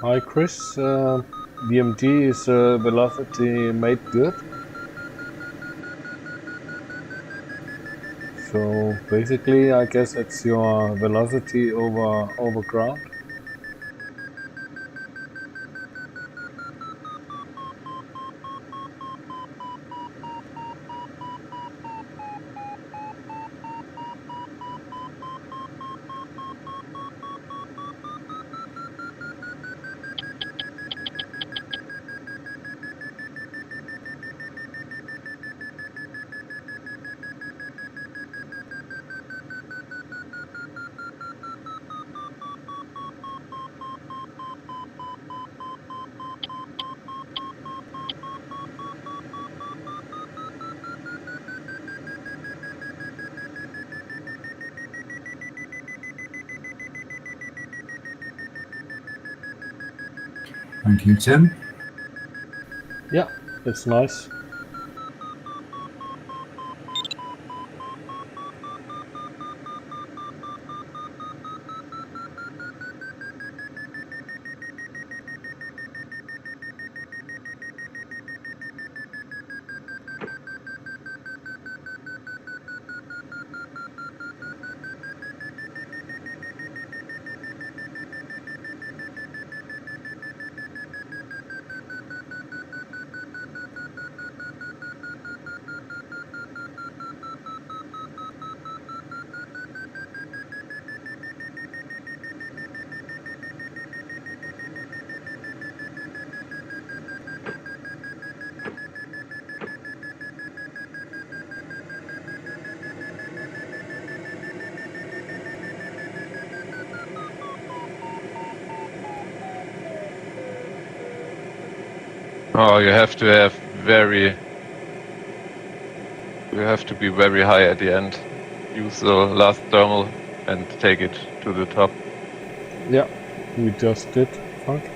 Hi Chris, BMG is velocity made good. So basically I guess it's your velocity over ground. Thank you, Tim. Yeah, it's nice. Oh, you have to have you have to be very high at the end. Use the last thermal and take it to the top. Yeah, we just did, Frank.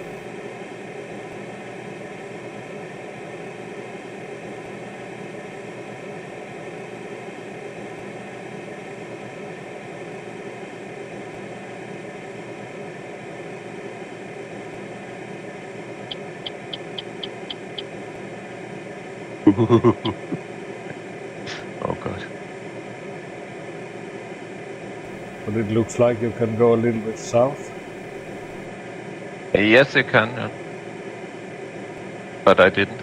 Oh god. But it looks like you can go a little bit south. Yes, you can. But I didn't.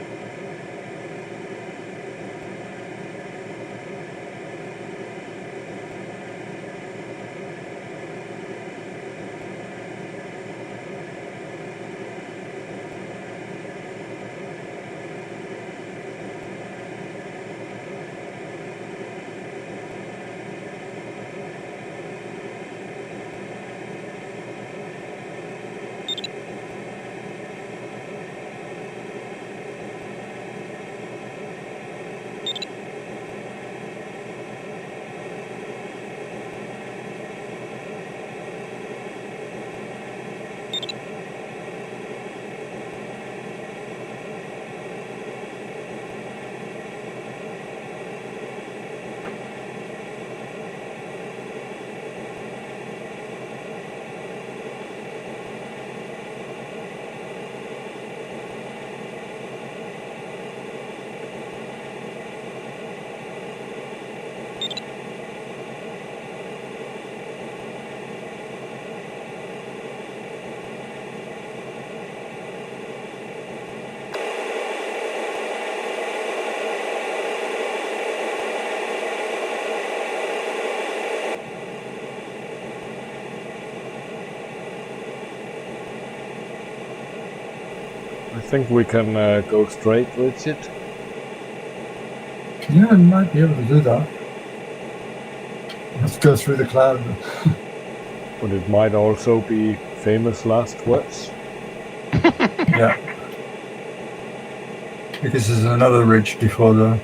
I think we can go straight with it. Yeah, you might be able to do that. Let's go through the cloud. But it might also be famous last words. Yeah. Because there's another ridge before the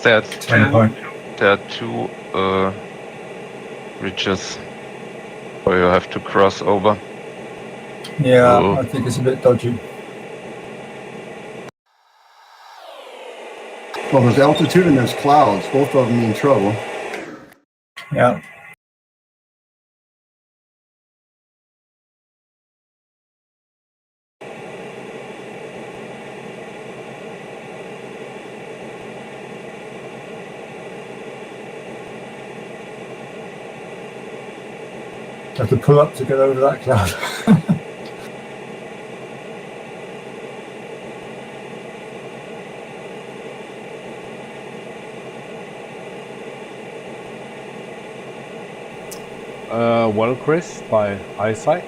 There turn point. are two ridges where you have to cross over. Yeah, Oh. I think it's a bit dodgy. Well, there's altitude and there's clouds. Both of them mean trouble. Yeah. Have to pull up to get over that cloud. Well, Chris, by eyesight.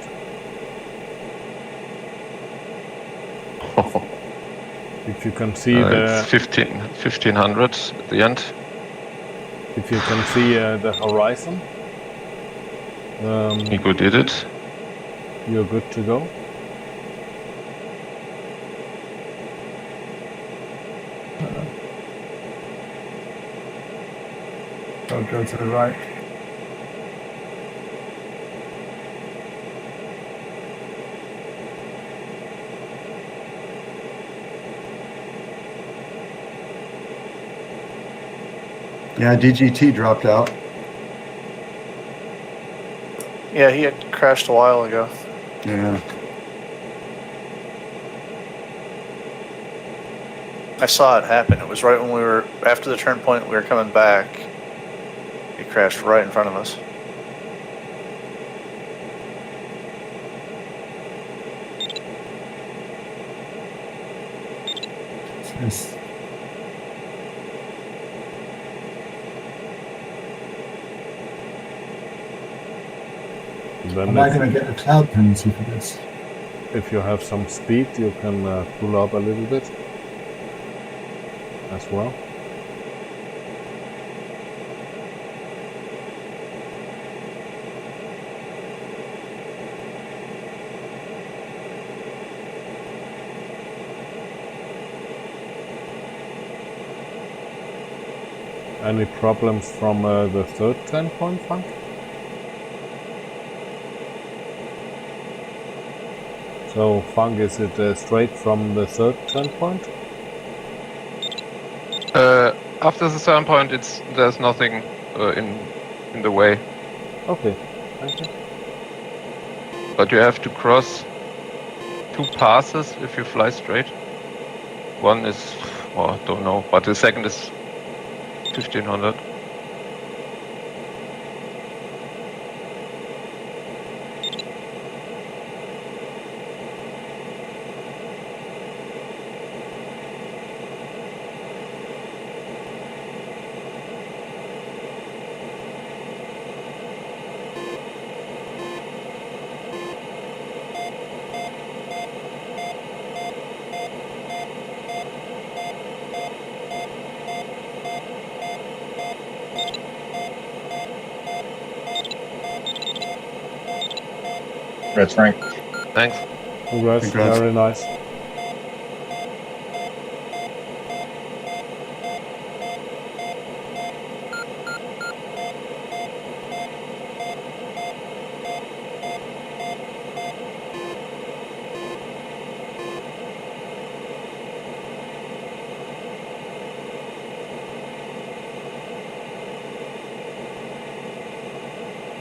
If you can see It's 1500 at the end. if you can see the horizon, Nico did it. you're good to go. I'll go to the right. Yeah, DGT dropped out. Yeah, he had crashed a while ago. Yeah. I saw it happen. It was right when we were after the turn point. We were coming back. He crashed right in front of us. Yes. Then Am I going to get a cloud penalty for this? if you have some speed, you can pull up a little bit as well. Any problems from the third turn point, Frank? So, Funk, is it straight from the third turn point? After the turn point, there's nothing in the way, Okay, thank you. but you have to cross two passes if you fly straight. One is, well, I don't know, but the second is 1500. Congrats, Frank. Thanks. Congrats. Congrats. Very nice.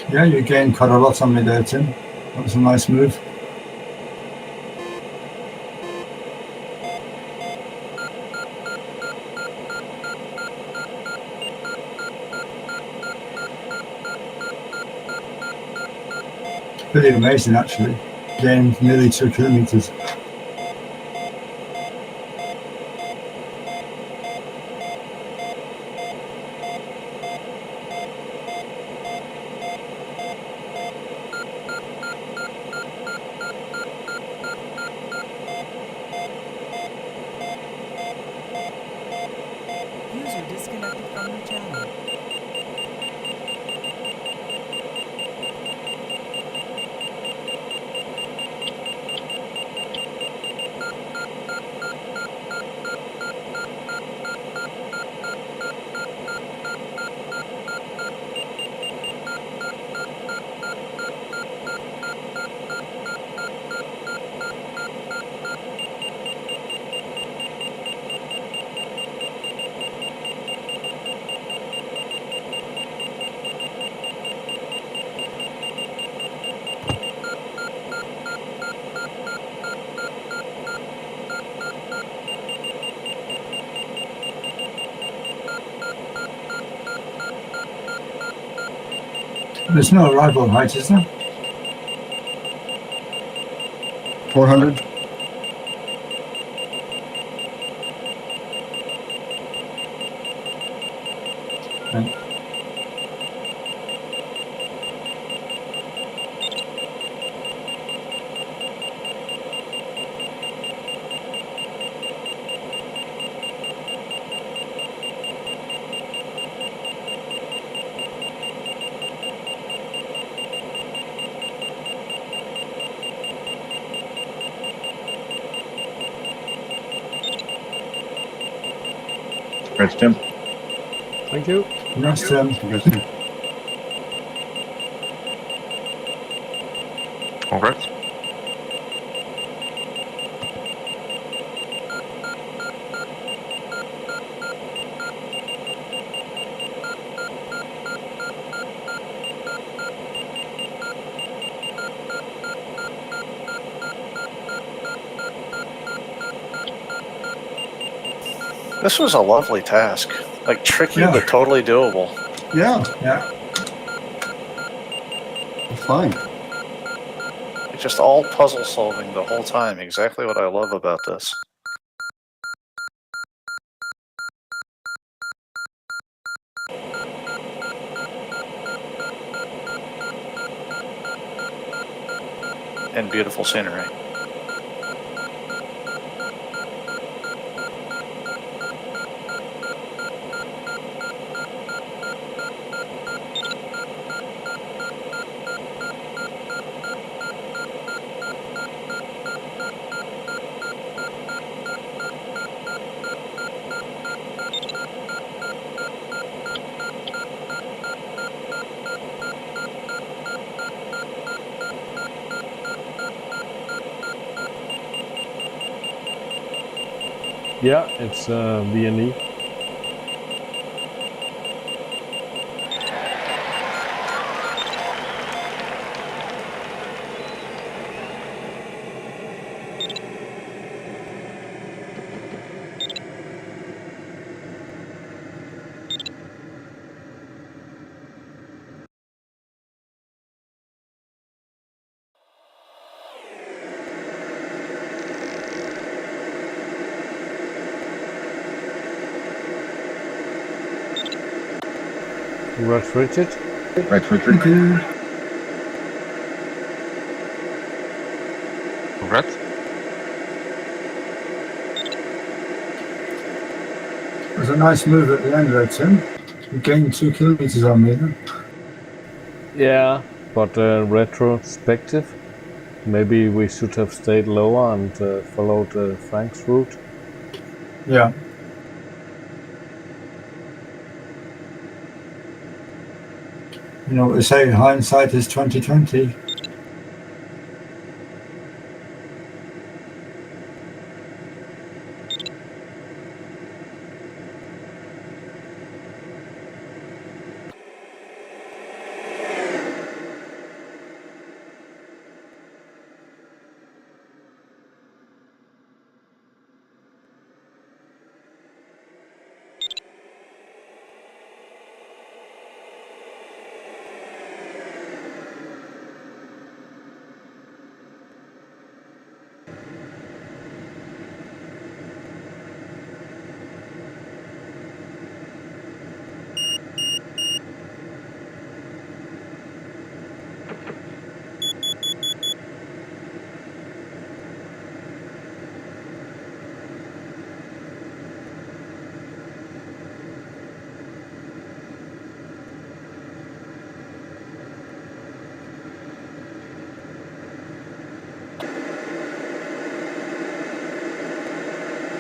Yeah, you gained quite a lot on me there, Tim. That was a nice move. Pretty amazing, actually. Gained nearly 2 kilometers. User disconnected from your channel. There's no arrival height, is there? 400. Right. Congrats, Tim. Thank you. Nice, Tim. Congrats, Tim. Congrats. This was a lovely task. Like tricky, Yeah. but totally doable. Yeah, Yeah. fine. It's just all puzzle solving the whole time. Exactly what I love about this. And beautiful scenery. Yeah, it's V&E. Congrats, Richard. Congrats, Richard. Thank you. Congrats. It was a nice move at the end there, Tim. You gained 2 kilometers on me then. Yeah, but retrospective, Maybe we should have stayed lower and followed Frank's route. Yeah. You know what they say, hindsight is 20/20.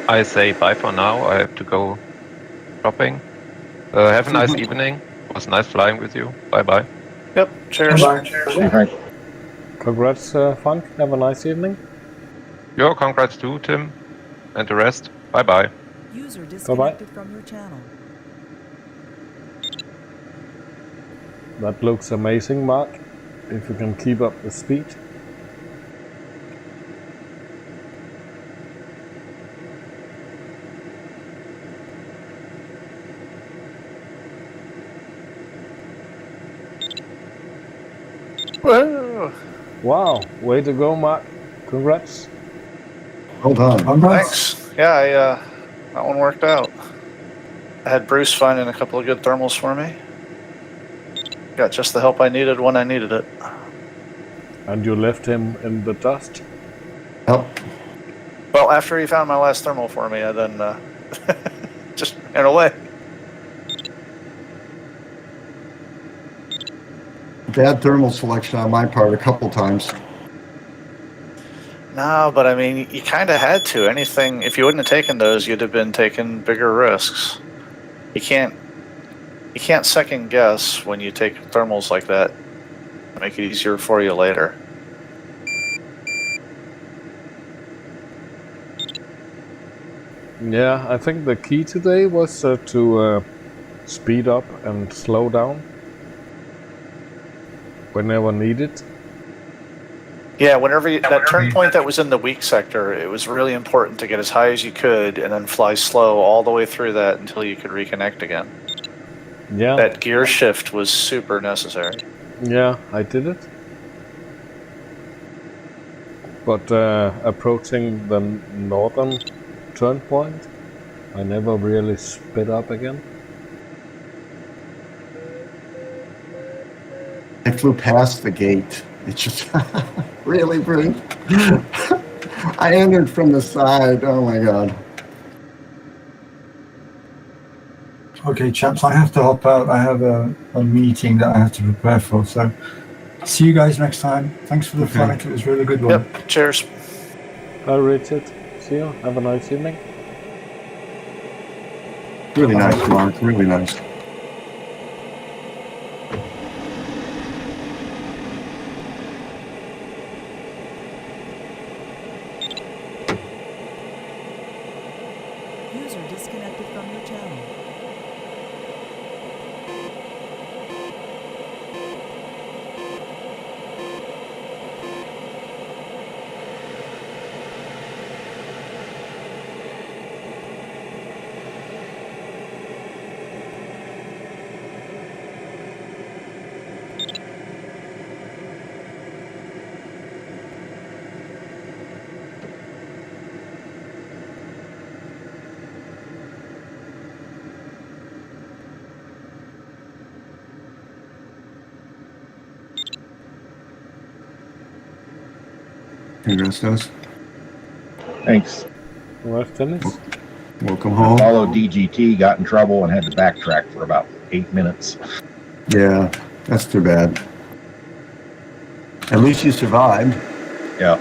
I say bye for now. I have to go shopping. Have a nice evening. It was nice flying with you. Bye bye. Yep. Cheers. Bye. Hey, Frank. Congrats, Frank. Have a nice evening. Yo, congrats too, Tim, and the rest. Bye bye. User disconnected from your channel. That looks amazing, Mark. If you can keep up the speed. Whoa. Wow, way to go, Mark. Congrats. Hold on. Congrats. Thanks. Yeah, that one worked out. I had Bruce finding a couple of good thermals for me. Got just the help I needed when I needed it. And you left him in the dust? Yep. Well, after he found my last thermal for me, I then just ran away. Bad thermal selection on my part a couple times. No, but I mean, you kind of had to. Anything, if you wouldn't have taken those, you'd have been taking bigger risks. You can't second guess when you take thermals like that. Make it easier for you later. Yeah, I think the key today was to speed up and slow down whenever needed. Yeah, whenever that turn point that was in the weak sector, it was really important to get as high as you could and then fly slow all the way through that until you could reconnect again. Yeah. That gear shift was super necessary. Yeah, I did it. But approaching the northern turn point, I never really sped up again. I flew past the gate. It's just really brief. I entered from the side. Oh my god. Okay, chaps, I have to hop out. I have a meeting that I have to prepare for. So, see you guys next time. Thanks for the flight. It was a really good one. Yep, cheers. Hi, Richard. See you. Have a nice evening. Really nice, Mark. Really nice. User disconnected from your channel. Congrats, guys. Thanks. Well, Dennis. Welcome home. Followed DGT, got in trouble, and had to backtrack for about 8 minutes. Yeah, that's too bad. At least you survived. Yeah.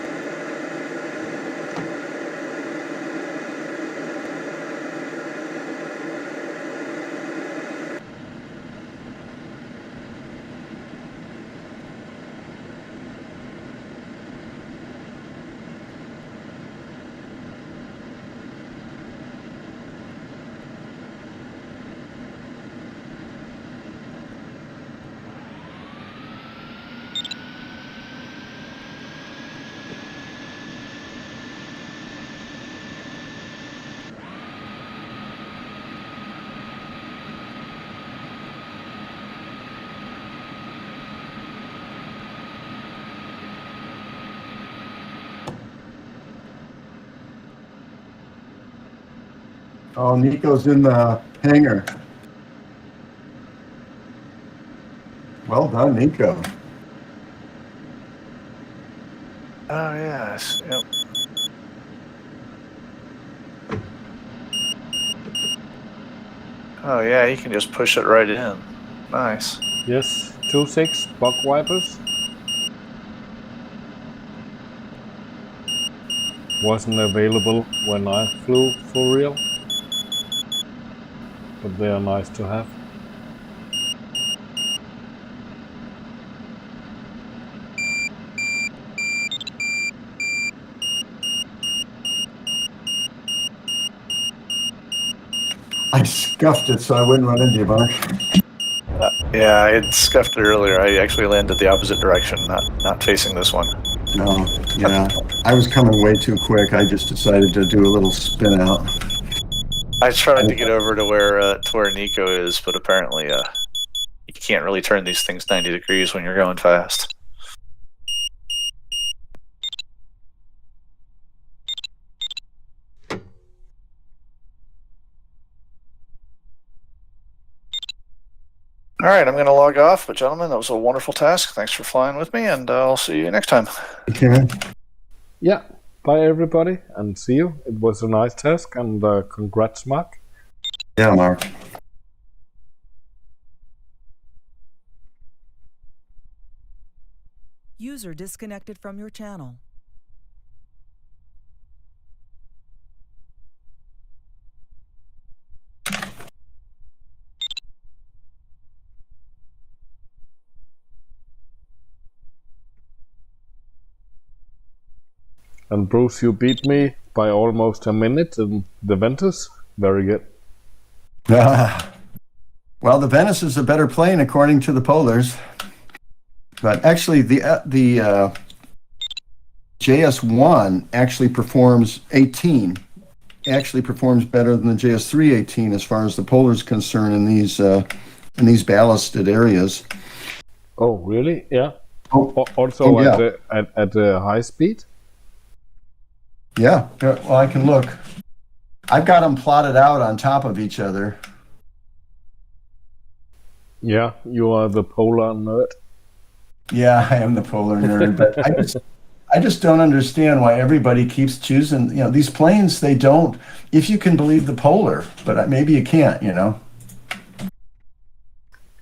Oh, Nico's in the hangar. Well done, Nico. Oh yes. Yep. Oh yeah, you can just push it right in. Nice. Yes, 2.6 bug wipers. Wasn't available when I flew for real, but they are nice to have. I scuffed it so I wouldn't run into you, Mark. Yeah, I had scuffed it earlier. I actually landed the opposite direction, not facing this one. No, yeah. I was coming way too quick. I just decided to do a little spin out. I tried to get over to where Nico is, but apparently you can't really turn these things 90 degrees when you're going fast. All right, I'm going to log off, but gentlemen, that was a wonderful task. Thanks for flying with me, and I'll see you next time. Okay. Yeah, bye everybody, and see you. It was a nice task, and congrats, Mark. Yeah, Mark. User disconnected from your channel. And Bruce, you beat me by almost a minute in the Ventus. Very good. Well, the Venice is a better plane according to the polars. But actually, the JS1 actually performs 18. Actually performs better than the JS3 18 as far as the polar is concerned in these ballasted areas. Oh, really? Yeah. Oh, Also yeah. at a high speed? Yeah. Well, I can look. I've got them plotted out on top of each other. Yeah, you are the polar nerd. Yeah, I am the polar nerd, but I just don't understand why everybody keeps choosing, these planes. They don't, if you can believe the polar, but maybe you can't,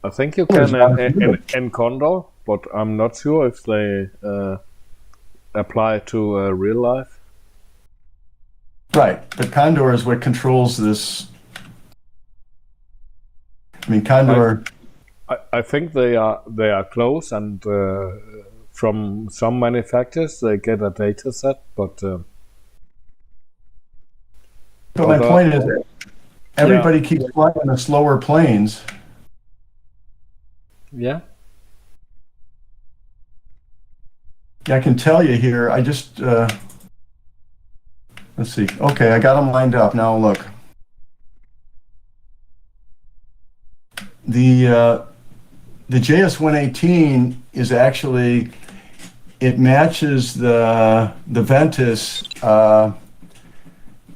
I think you can in Condor, but I'm not sure if they apply to real life. Right, but Condor is what controls this. I mean, Condor. I think they are close, and from some manufacturers they get a data set, but my point is that everybody keeps flying the slower planes. Yeah. I can tell you here. I just let's see. Okay, I got them lined up now. Look, the JS118 is actually, it matches the Ventus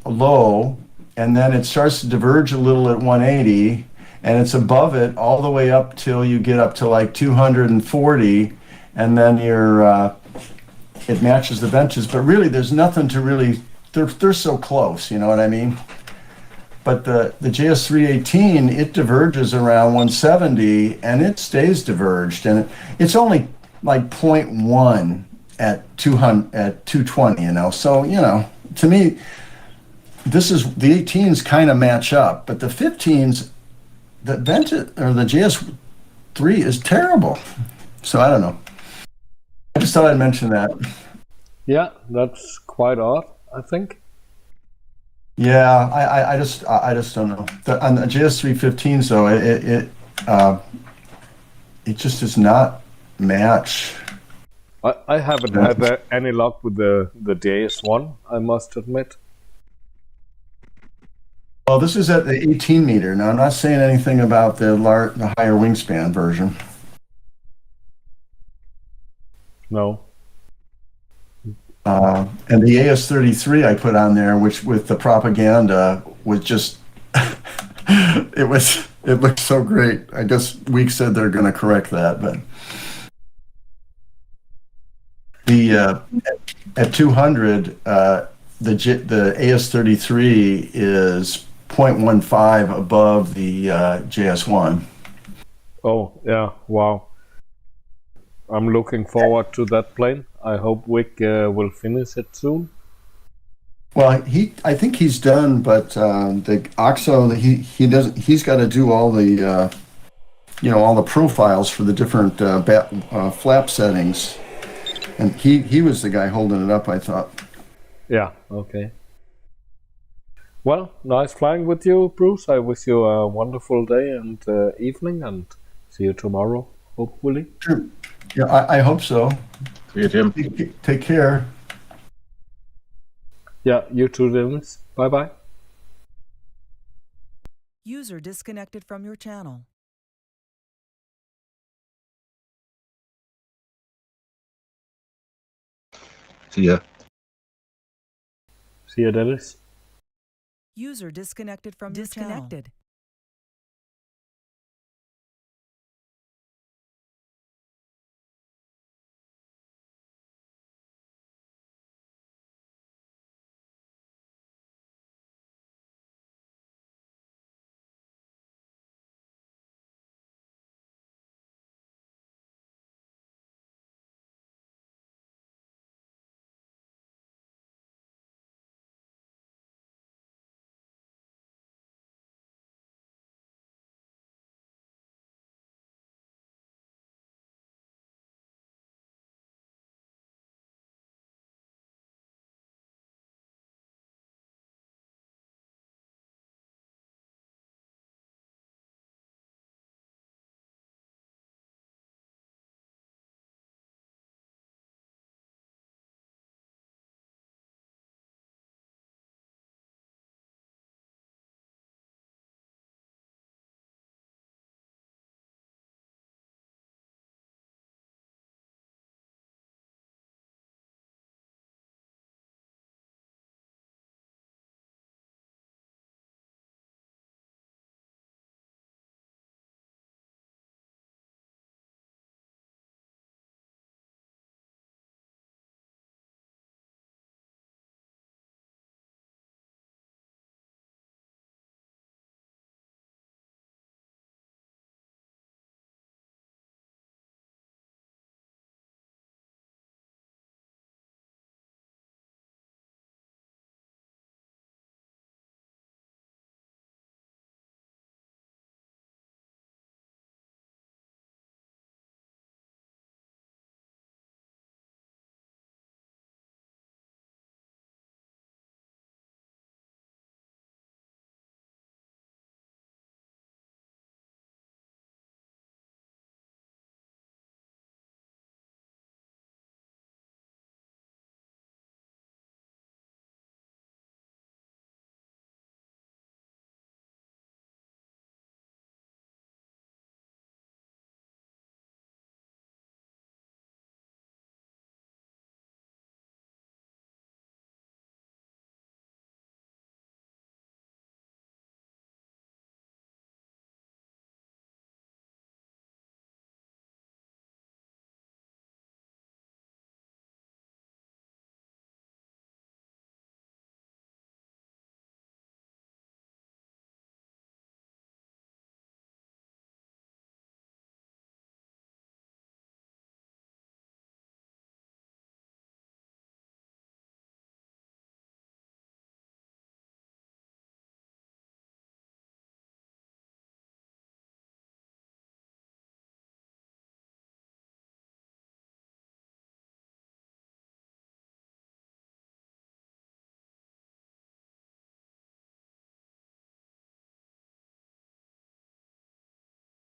low, and then it starts to diverge a little at 180, and it's above it all the way up till you get up to like 240, and then it matches the Ventus. But really, there's nothing to really. They're so close, you know what I mean? But the JS318, it diverges around 170, and it stays diverged, and it's only like 0.1 at 220, you know. So, you know, to me, this is the 18s kind of match up, but the 15s, the JS3 is terrible. So I don't know. I just thought I'd mention that. Yeah, that's quite odd, I think. Yeah, I just don't know. On the JS315s though, it just does not match. I haven't had any luck with the JS1, I must admit. Well, this is at the 18 meter. Now, I'm not saying anything about the higher wingspan version. No. And the AS33 I put on there, which with the propaganda was just, it looked so great. I guess Week said they're going to correct that, but at 200, the AS33 is 0.15 above the JS1. Oh, yeah, wow. I'm looking forward to that plane. I hope Wick will finish it soon. Well, I think he's done, but the OXO, he doesn't. He's got to do all the, all the profiles for the different flap settings, and he was the guy holding it up, I thought. Yeah. Okay. Well, nice flying with you, Bruce. I wish you a wonderful day and evening, and see you tomorrow, hopefully. Sure. Yeah, I hope so. See you, Tim. Take care. Yeah, you too, Dennis. Bye-bye. User disconnected from your channel. See ya. See you, Dennis. User disconnected from your channel.